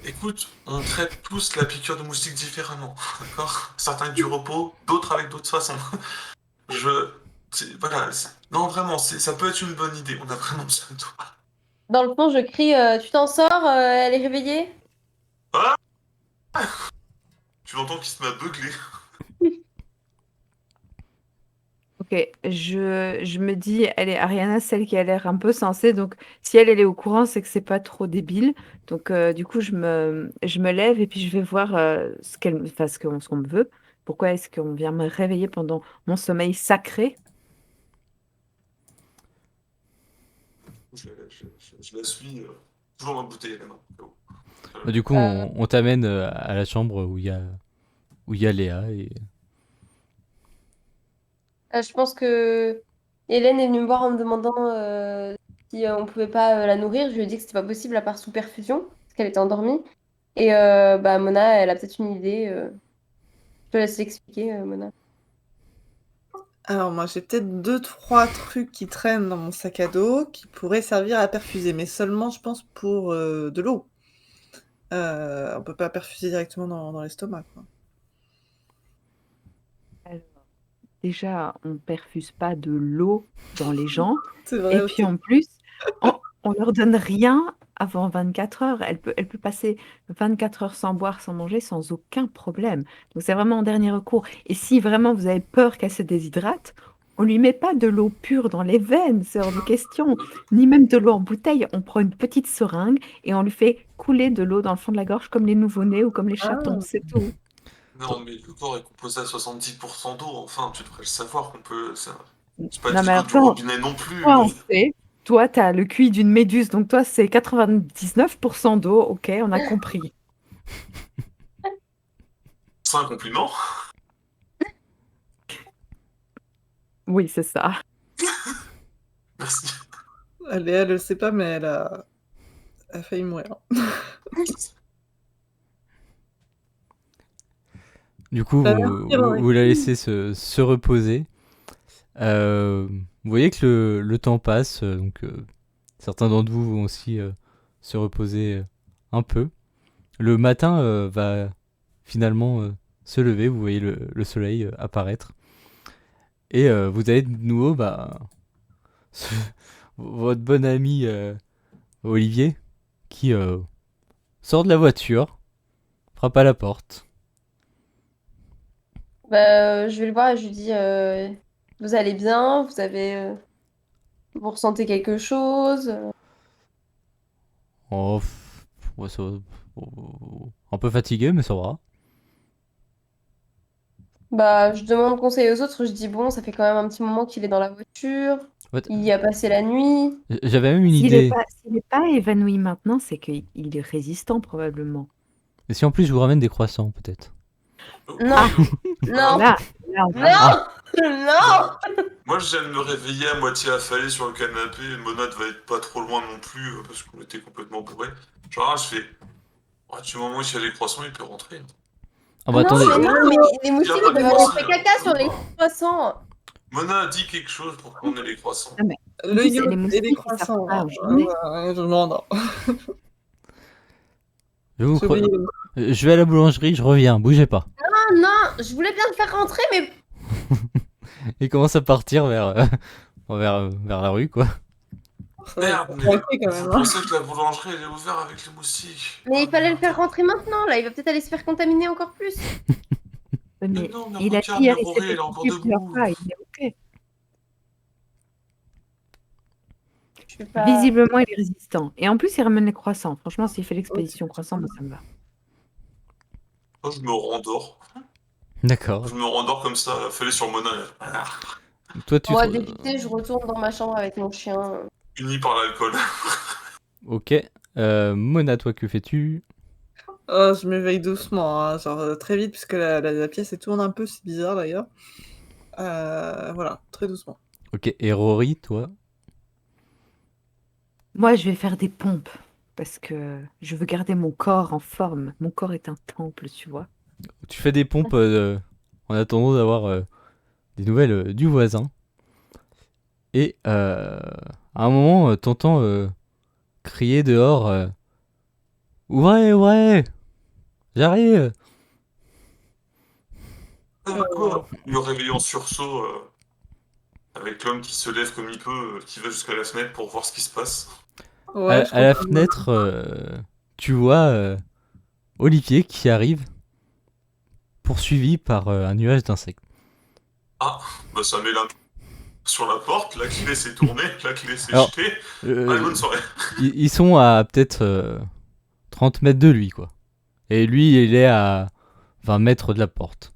Speaker 4: Écoute, on traite tous la piqûre de moustique différemment, d'accord? Certains avec du repos, d'autres avec d'autres façons. Voilà, non, vraiment, ça peut être une bonne idée. On a vraiment besoin de toi.
Speaker 3: Dans le fond, je crie tu t'en sors, elle est réveillée?
Speaker 4: Ah! Tu l'entends qui se met à beugler.
Speaker 2: Ok, je me dis, elle est Ariana, celle qui a l'air un peu sensée, donc si elle est au courant, c'est que c'est pas trop débile. Donc du coup, je me lève et puis je vais voir enfin, ce qu'on me veut. Pourquoi est-ce qu'on vient me réveiller pendant mon sommeil sacré?
Speaker 4: Je la suis, toujours ma bouteille à la main.
Speaker 1: Du coup,
Speaker 3: Euh,
Speaker 1: on t'amène à la chambre où il y a Léa
Speaker 3: Je pense que Hélène est venue me voir en me demandant si on pouvait pas la nourrir. Je lui ai dit que c'était pas possible à part sous perfusion, parce qu'elle était endormie. Et bah, Mona, elle a peut-être une idée. Je te laisse l'expliquer, Mona.
Speaker 5: Alors moi j'ai peut-être 2-3 trucs qui traînent dans mon sac à dos qui pourraient servir à perfuser, mais seulement je pense pour de l'eau. On peut pas perfuser directement dans l'estomac, quoi.
Speaker 2: Alors, déjà, on perfuse pas de l'eau dans les gens.
Speaker 5: C'est vrai
Speaker 2: Et
Speaker 5: aussi.
Speaker 2: puis en plus, on leur donne rien avant 24 heures. Elle peut passer 24 heures sans boire, sans manger, sans aucun problème. Donc c'est vraiment en dernier recours. Et si vraiment vous avez peur qu'elle se déshydrate, on lui met pas de l'eau pure dans les veines, c'est hors de question. Ni même de l'eau en bouteille. On prend une petite seringue et on lui fait couler de l'eau dans le fond de la gorge comme les nouveau-nés ou comme les chatons, c'est tout.
Speaker 4: Non, mais le corps est composé à 70% d'eau, enfin, tu devrais le savoir qu'on peut. C'est pas
Speaker 2: Non
Speaker 4: de
Speaker 2: mais
Speaker 4: l'eau
Speaker 2: alors
Speaker 4: du
Speaker 2: toi,
Speaker 4: robinet non plus.
Speaker 2: toi, on sait. Toi, tu as le QI d'une méduse, donc toi, c'est 99% d'eau. Ok, on a compris.
Speaker 4: C'est un compliment.
Speaker 2: Oui, c'est ça.
Speaker 4: Merci.
Speaker 5: Elle le sait pas, mais elle a failli mourir.
Speaker 1: Du coup,
Speaker 5: Bah, merci, Rory.
Speaker 1: vous la laissez se reposer. Vous voyez que le temps passe, donc certains d'entre vous vont aussi se reposer un peu. Le matin va finalement se lever, vous voyez le soleil apparaître. Et vous avez de nouveau votre bon ami Olivier qui sort de la voiture, frappe à la porte.
Speaker 3: Bah, je vais le voir et je lui dis vous allez bien? Vous ressentez quelque chose?
Speaker 1: Oh, ouais, un peu fatigué, mais ça va.
Speaker 3: Bah, je demande conseil aux autres. Je dis bon, ça fait quand même un petit moment qu'il est dans la voiture.
Speaker 1: Ouais,
Speaker 3: Il y a passé la nuit.
Speaker 1: j'avais même une
Speaker 2: S'il
Speaker 1: idée.
Speaker 2: n'est pas évanoui maintenant, c'est qu'il est résistant probablement.
Speaker 1: Et si en plus je vous ramène des croissants, peut-être.
Speaker 3: Non,
Speaker 2: Ah.
Speaker 3: non,
Speaker 2: Là, on va-
Speaker 3: non, non.
Speaker 4: Moi, j'aime me réveiller à moitié affalé sur le canapé. Mona va être pas trop loin non plus, parce qu'on était complètement bourrés. Genre, je fais. Ouais, du moment où il y a les croissants, il peut rentrer.
Speaker 1: Ah bah
Speaker 3: Non,
Speaker 1: attendez,
Speaker 3: mais non, mais les moustiques,
Speaker 4: Il y a pas
Speaker 3: ils
Speaker 4: de
Speaker 3: peuvent aller
Speaker 4: croissants,
Speaker 3: faire
Speaker 4: il y a
Speaker 3: caca
Speaker 4: pas de
Speaker 3: sur les
Speaker 4: croissants.
Speaker 3: croissants.
Speaker 4: Mona a dit quelque chose pour qu'on ait les croissants.
Speaker 2: Non, mais
Speaker 5: Le
Speaker 2: plus,
Speaker 5: yaourt
Speaker 2: les
Speaker 5: et
Speaker 2: moustiques,
Speaker 5: les
Speaker 2: ils
Speaker 5: croissants.
Speaker 2: savent pas journée.
Speaker 5: Je me rendors.
Speaker 1: je, vous
Speaker 5: J'ai
Speaker 1: cro-
Speaker 5: oublié.
Speaker 1: je vais à la boulangerie, je reviens, bougez pas.
Speaker 3: Ah non, je voulais bien le faire rentrer, mais
Speaker 1: Il commence à partir vers la rue, quoi.
Speaker 4: Merde, mais
Speaker 5: Ouais, quand même,
Speaker 4: vous
Speaker 5: hein.
Speaker 4: pensez que la boulangerie elle est ouverte avec les moustiques?
Speaker 3: il fallait le faire rentrer maintenant. Là, il va peut-être aller se faire contaminer encore plus.
Speaker 2: Mais
Speaker 4: Mais non, mais
Speaker 2: il a
Speaker 4: regarde,
Speaker 2: dit à
Speaker 4: mais Rory, elle est encore
Speaker 2: plusieurs
Speaker 4: debout.
Speaker 2: fois, il est ok.
Speaker 3: Je suis pas.
Speaker 2: Visiblement, il est résistant. Et en plus, il ramène les croissants. Franchement, s'il fait l'expédition croissant, moi, ça me va.
Speaker 4: Moi, je me rendors.
Speaker 1: D'accord.
Speaker 4: Je me rendors comme ça, affalé sur Mona.
Speaker 1: Toi, tu
Speaker 3: Moi,
Speaker 1: te...
Speaker 3: dépité, je retourne dans ma chambre avec mon chien.
Speaker 4: Uni par l'alcool.
Speaker 1: Ok. Mona, toi, que fais-tu?
Speaker 5: Oh, je m'éveille doucement, hein, genre très vite, puisque la pièce elle tourne un peu, c'est bizarre d'ailleurs. Voilà, très doucement.
Speaker 1: Ok. Et Rory, toi?
Speaker 2: Moi, je vais faire des pompes parce que je veux garder mon corps en forme. Mon corps est un temple, tu vois.
Speaker 1: Tu fais des pompes en attendant d'avoir des nouvelles du voisin. Et à un moment, t'entends crier dehors ouvrez, ouvrez, j'arrive.
Speaker 4: Le réveil en sursaut, avec l'homme qui se lève comme il peut, qui va jusqu'à la fenêtre pour voir ce qui se passe.
Speaker 5: Ouais, je
Speaker 1: À la
Speaker 5: comprends.
Speaker 1: fenêtre, tu vois Olivier qui arrive, poursuivi par un nuage d'insectes.
Speaker 4: Ah, bah ça met la main sur la porte, la clé s'est tournée, la clé s'est
Speaker 1: Alors,
Speaker 4: jetée.
Speaker 1: Euh,
Speaker 4: Allez, bonne soirée.
Speaker 1: ils sont à peut-être 30 mètres de lui, quoi. Et lui, il est à 20 mètres de la porte.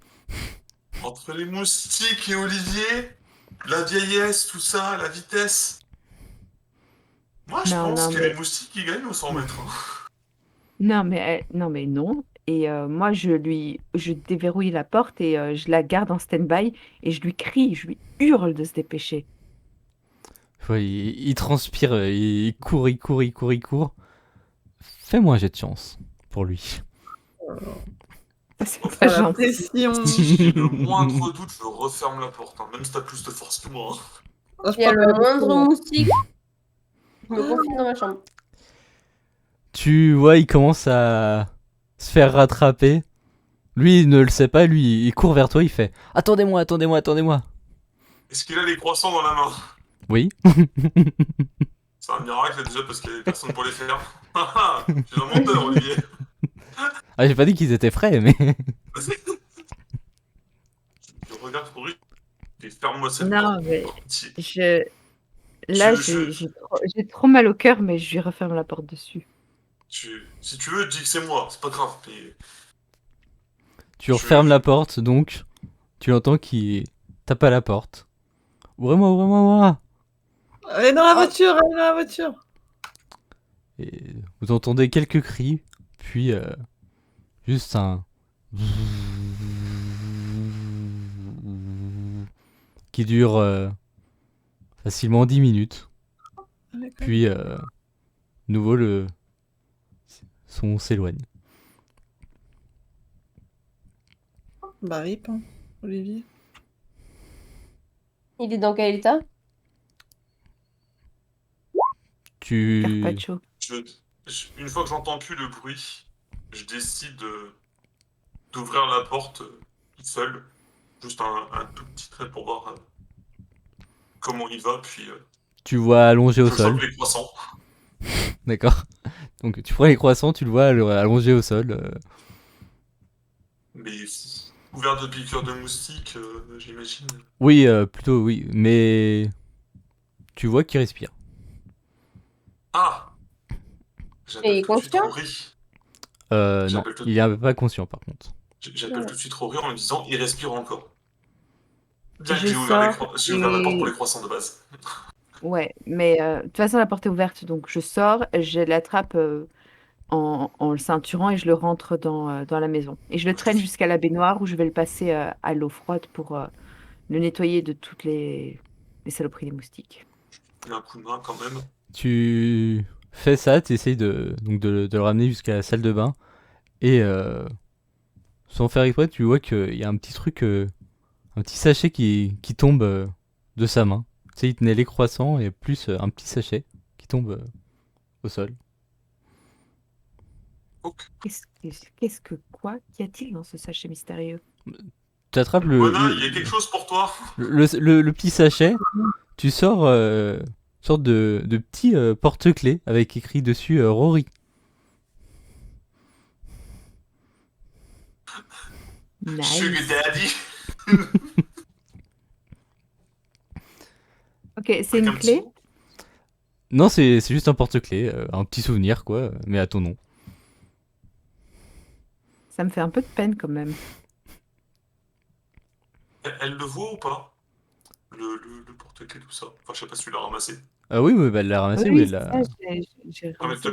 Speaker 4: Entre les moustiques et Olivier, la vieillesse, tout ça, la vitesse. Moi, je
Speaker 2: Non,
Speaker 4: pense
Speaker 2: non,
Speaker 4: que
Speaker 2: mais-
Speaker 4: les moustiques, ils gagnent au 100 mètres.
Speaker 2: Non, mais non. Et moi, je déverrouille la porte et je la garde en stand-by et je lui crie, je lui hurle de se dépêcher.
Speaker 1: Ouais, il transpire, il court, il court, il court, il court. Fais-moi un jet de chance pour lui.
Speaker 2: C'est
Speaker 4: Oh,
Speaker 2: pas
Speaker 5: Oh, la
Speaker 2: gentil.
Speaker 5: pression.
Speaker 4: Si j'ai le moindre doute, je referme la porte, hein, même si t'as plus de force que moi. Hein.
Speaker 5: Oh, je
Speaker 3: Il y a
Speaker 5: pense
Speaker 3: le
Speaker 5: que-
Speaker 3: moindre moustique, je me confine dans ma chambre.
Speaker 1: Tu vois, il commence à se faire rattraper. Lui, il ne le sait pas, lui, il court vers toi, il fait « Attendez-moi, attendez-moi, attendez-moi !»
Speaker 4: Est-ce qu'il a les croissants dans la main?
Speaker 1: Oui.
Speaker 4: C'est un miracle déjà parce qu'il y avait personne pour les faire. Je suis un menteur, Olivier.
Speaker 1: Ah, j'ai pas dit qu'ils étaient frais, mais...
Speaker 4: Je regarde Rory et ferme-moi cette
Speaker 2: Non,
Speaker 4: porte.
Speaker 2: mais
Speaker 4: Petit.
Speaker 2: là,
Speaker 4: Je-
Speaker 2: j'ai trop mal au cœur, mais je lui referme la porte dessus.
Speaker 4: Si tu veux, dis que c'est moi, c'est pas grave. Mais
Speaker 1: Tu refermes la porte, donc tu entends qu'il tape à la porte. Ouvrez-moi, ouvrez-moi, ouvrez-moi.
Speaker 5: Elle est dans la voiture, elle est dans la voiture.
Speaker 1: Et vous entendez quelques cris, puis juste un... qui dure facilement 10 minutes.
Speaker 5: D'accord.
Speaker 1: Puis, nouveau, le son s'éloigne.
Speaker 5: Bah rip, hein, Olivier.
Speaker 3: Il est dans quel état?
Speaker 1: Tu...
Speaker 2: Carpaccio.
Speaker 4: Une fois que j'entends plus le bruit, je décide d'ouvrir la porte toute seule. Juste un tout petit trait pour voir comment il va, puis
Speaker 1: Tu vois allongé au
Speaker 4: je
Speaker 1: sol.
Speaker 4: chope les croissants.
Speaker 1: D'accord. Donc tu prends les croissants, tu le vois allongé au sol.
Speaker 4: Mais couvert de piqûres de moustiques, j'imagine.
Speaker 1: Oui, plutôt oui. Mais tu vois qu'il respire.
Speaker 4: Ah!
Speaker 3: Et
Speaker 4: J'appelle tout de suite
Speaker 3: conscient?
Speaker 4: Rory.
Speaker 1: Non,
Speaker 4: J'appelle tout-
Speaker 1: il est un peu pas conscient par contre.
Speaker 4: J'appelle tout de suite Rory en lui disant il respire encore. Bien que
Speaker 2: Je
Speaker 4: j'ai ouvert,
Speaker 2: sors
Speaker 4: j'ai ouvert la porte pour
Speaker 2: et...
Speaker 4: les croissants de base.
Speaker 2: Ouais, mais de toute façon, la porte est ouverte, donc je sors, je l'attrape en le ceinturant et je le rentre dans la maison. Et je le traîne jusqu'à la baignoire où je vais le passer à l'eau froide pour le nettoyer de toutes les saloperies des moustiques.
Speaker 4: Il y a un coup de main quand même.
Speaker 1: Tu fais ça, tu essayes donc de le ramener jusqu'à la salle de bain. Et sans faire exprès, tu vois qu'il y a un petit truc, un petit sachet qui tombe de sa main. Tu sais, il tenait les croissants et plus un petit sachet qui tombe au sol.
Speaker 4: Ok.
Speaker 2: Qu'est-ce que quoi? Qu'y a-t-il dans ce sachet mystérieux?
Speaker 1: Tu attrapes
Speaker 4: Mona, il y a quelque chose pour toi.
Speaker 1: le petit sachet, tu sors une sorte de petit porte-clés avec écrit dessus Rory.
Speaker 4: Sugar
Speaker 2: Nice.
Speaker 4: Daddy.
Speaker 2: Ok, c'est
Speaker 4: Avec
Speaker 2: une
Speaker 4: un petit
Speaker 2: clé?
Speaker 4: mot.
Speaker 1: Non, c'est juste un porte-clés, un petit souvenir quoi, mais à ton nom.
Speaker 2: Ça me fait un peu de peine quand même.
Speaker 4: Elle le voit ou pas? Le porte-clés, tout ça. Enfin, je sais pas si tu l'as ramassé.
Speaker 1: Ah oui, bah, elle l'a ramassé, oui,
Speaker 2: Oui,
Speaker 1: elle
Speaker 2: c'est
Speaker 1: l'a...
Speaker 2: ça, j'ai
Speaker 4: Ah, mais
Speaker 2: ramassé.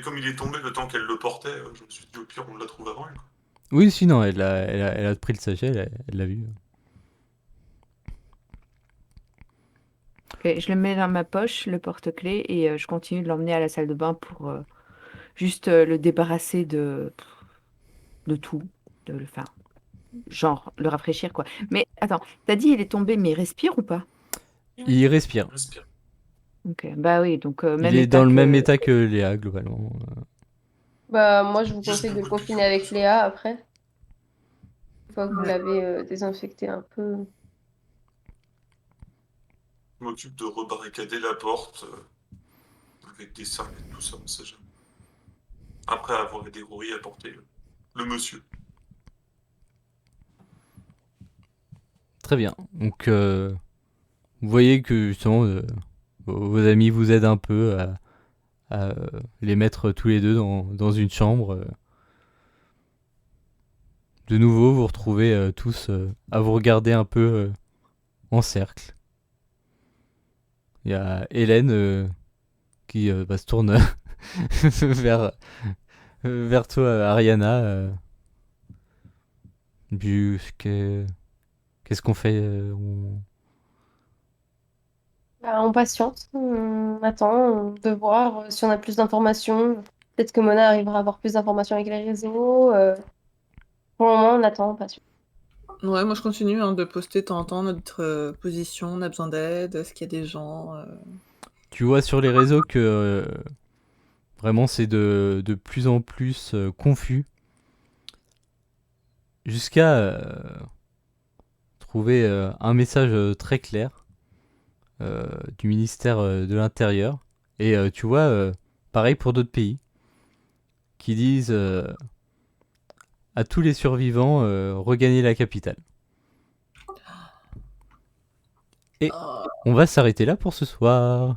Speaker 4: comme il est tombé le temps qu'elle le portait, je me suis dit au pire on la trouve avant elle. Quoi.
Speaker 1: Oui, sinon, elle a pris le sachet, elle l'a vu.
Speaker 2: Ok, je le mets dans ma poche, le porte-clés, et je continue de l'emmener à la salle de bain pour juste le débarrasser de tout, enfin, genre le rafraîchir quoi. Mais attends, t'as dit il est tombé, mais il respire ou pas?
Speaker 1: Il respire.
Speaker 4: Respire.
Speaker 2: Ok, bah oui, donc
Speaker 1: Il
Speaker 2: même
Speaker 1: est
Speaker 2: état
Speaker 1: dans le même
Speaker 2: que...
Speaker 1: état que Léa, globalement.
Speaker 3: Bah, moi, je vous
Speaker 4: Juste
Speaker 3: conseille de le
Speaker 4: beaucoup de
Speaker 3: confiner
Speaker 4: piqûres,
Speaker 3: avec
Speaker 4: tout ça.
Speaker 3: Léa après. Une fois que vous
Speaker 5: Ouais.
Speaker 3: l'avez désinfecté un peu.
Speaker 4: Je m'occupe de rebarricader la porte avec des serviettes, tout ça, on sait jamais. Après avoir aidé Rory à porter le monsieur.
Speaker 1: Très bien. Donc, vous voyez que justement, vos amis vous aident un peu à les mettre tous les deux dans une chambre. De nouveau, vous retrouvez tous à vous regarder un peu en cercle. Il y a Hélène qui se tourne vers toi, Ariana, Qu'est-ce qu'on fait
Speaker 3: Bah, on patiente, on attend de voir si on a plus d'informations. Peut-être que Mona arrivera à avoir plus d'informations avec les réseaux. Pour le moment, on attend, on patiente.
Speaker 5: Ouais, moi je continue hein, de poster de temps en temps notre position, on a besoin d'aide, est-ce qu'il y a des gens.
Speaker 1: Tu vois sur les réseaux que vraiment c'est de plus en plus confus jusqu'à trouver un message très clair du ministère de l'Intérieur. Et tu vois, pareil pour d'autres pays, qui disent à tous les survivants, regagnez la capitale. Et
Speaker 5: Oh,
Speaker 1: on va s'arrêter là pour ce soir.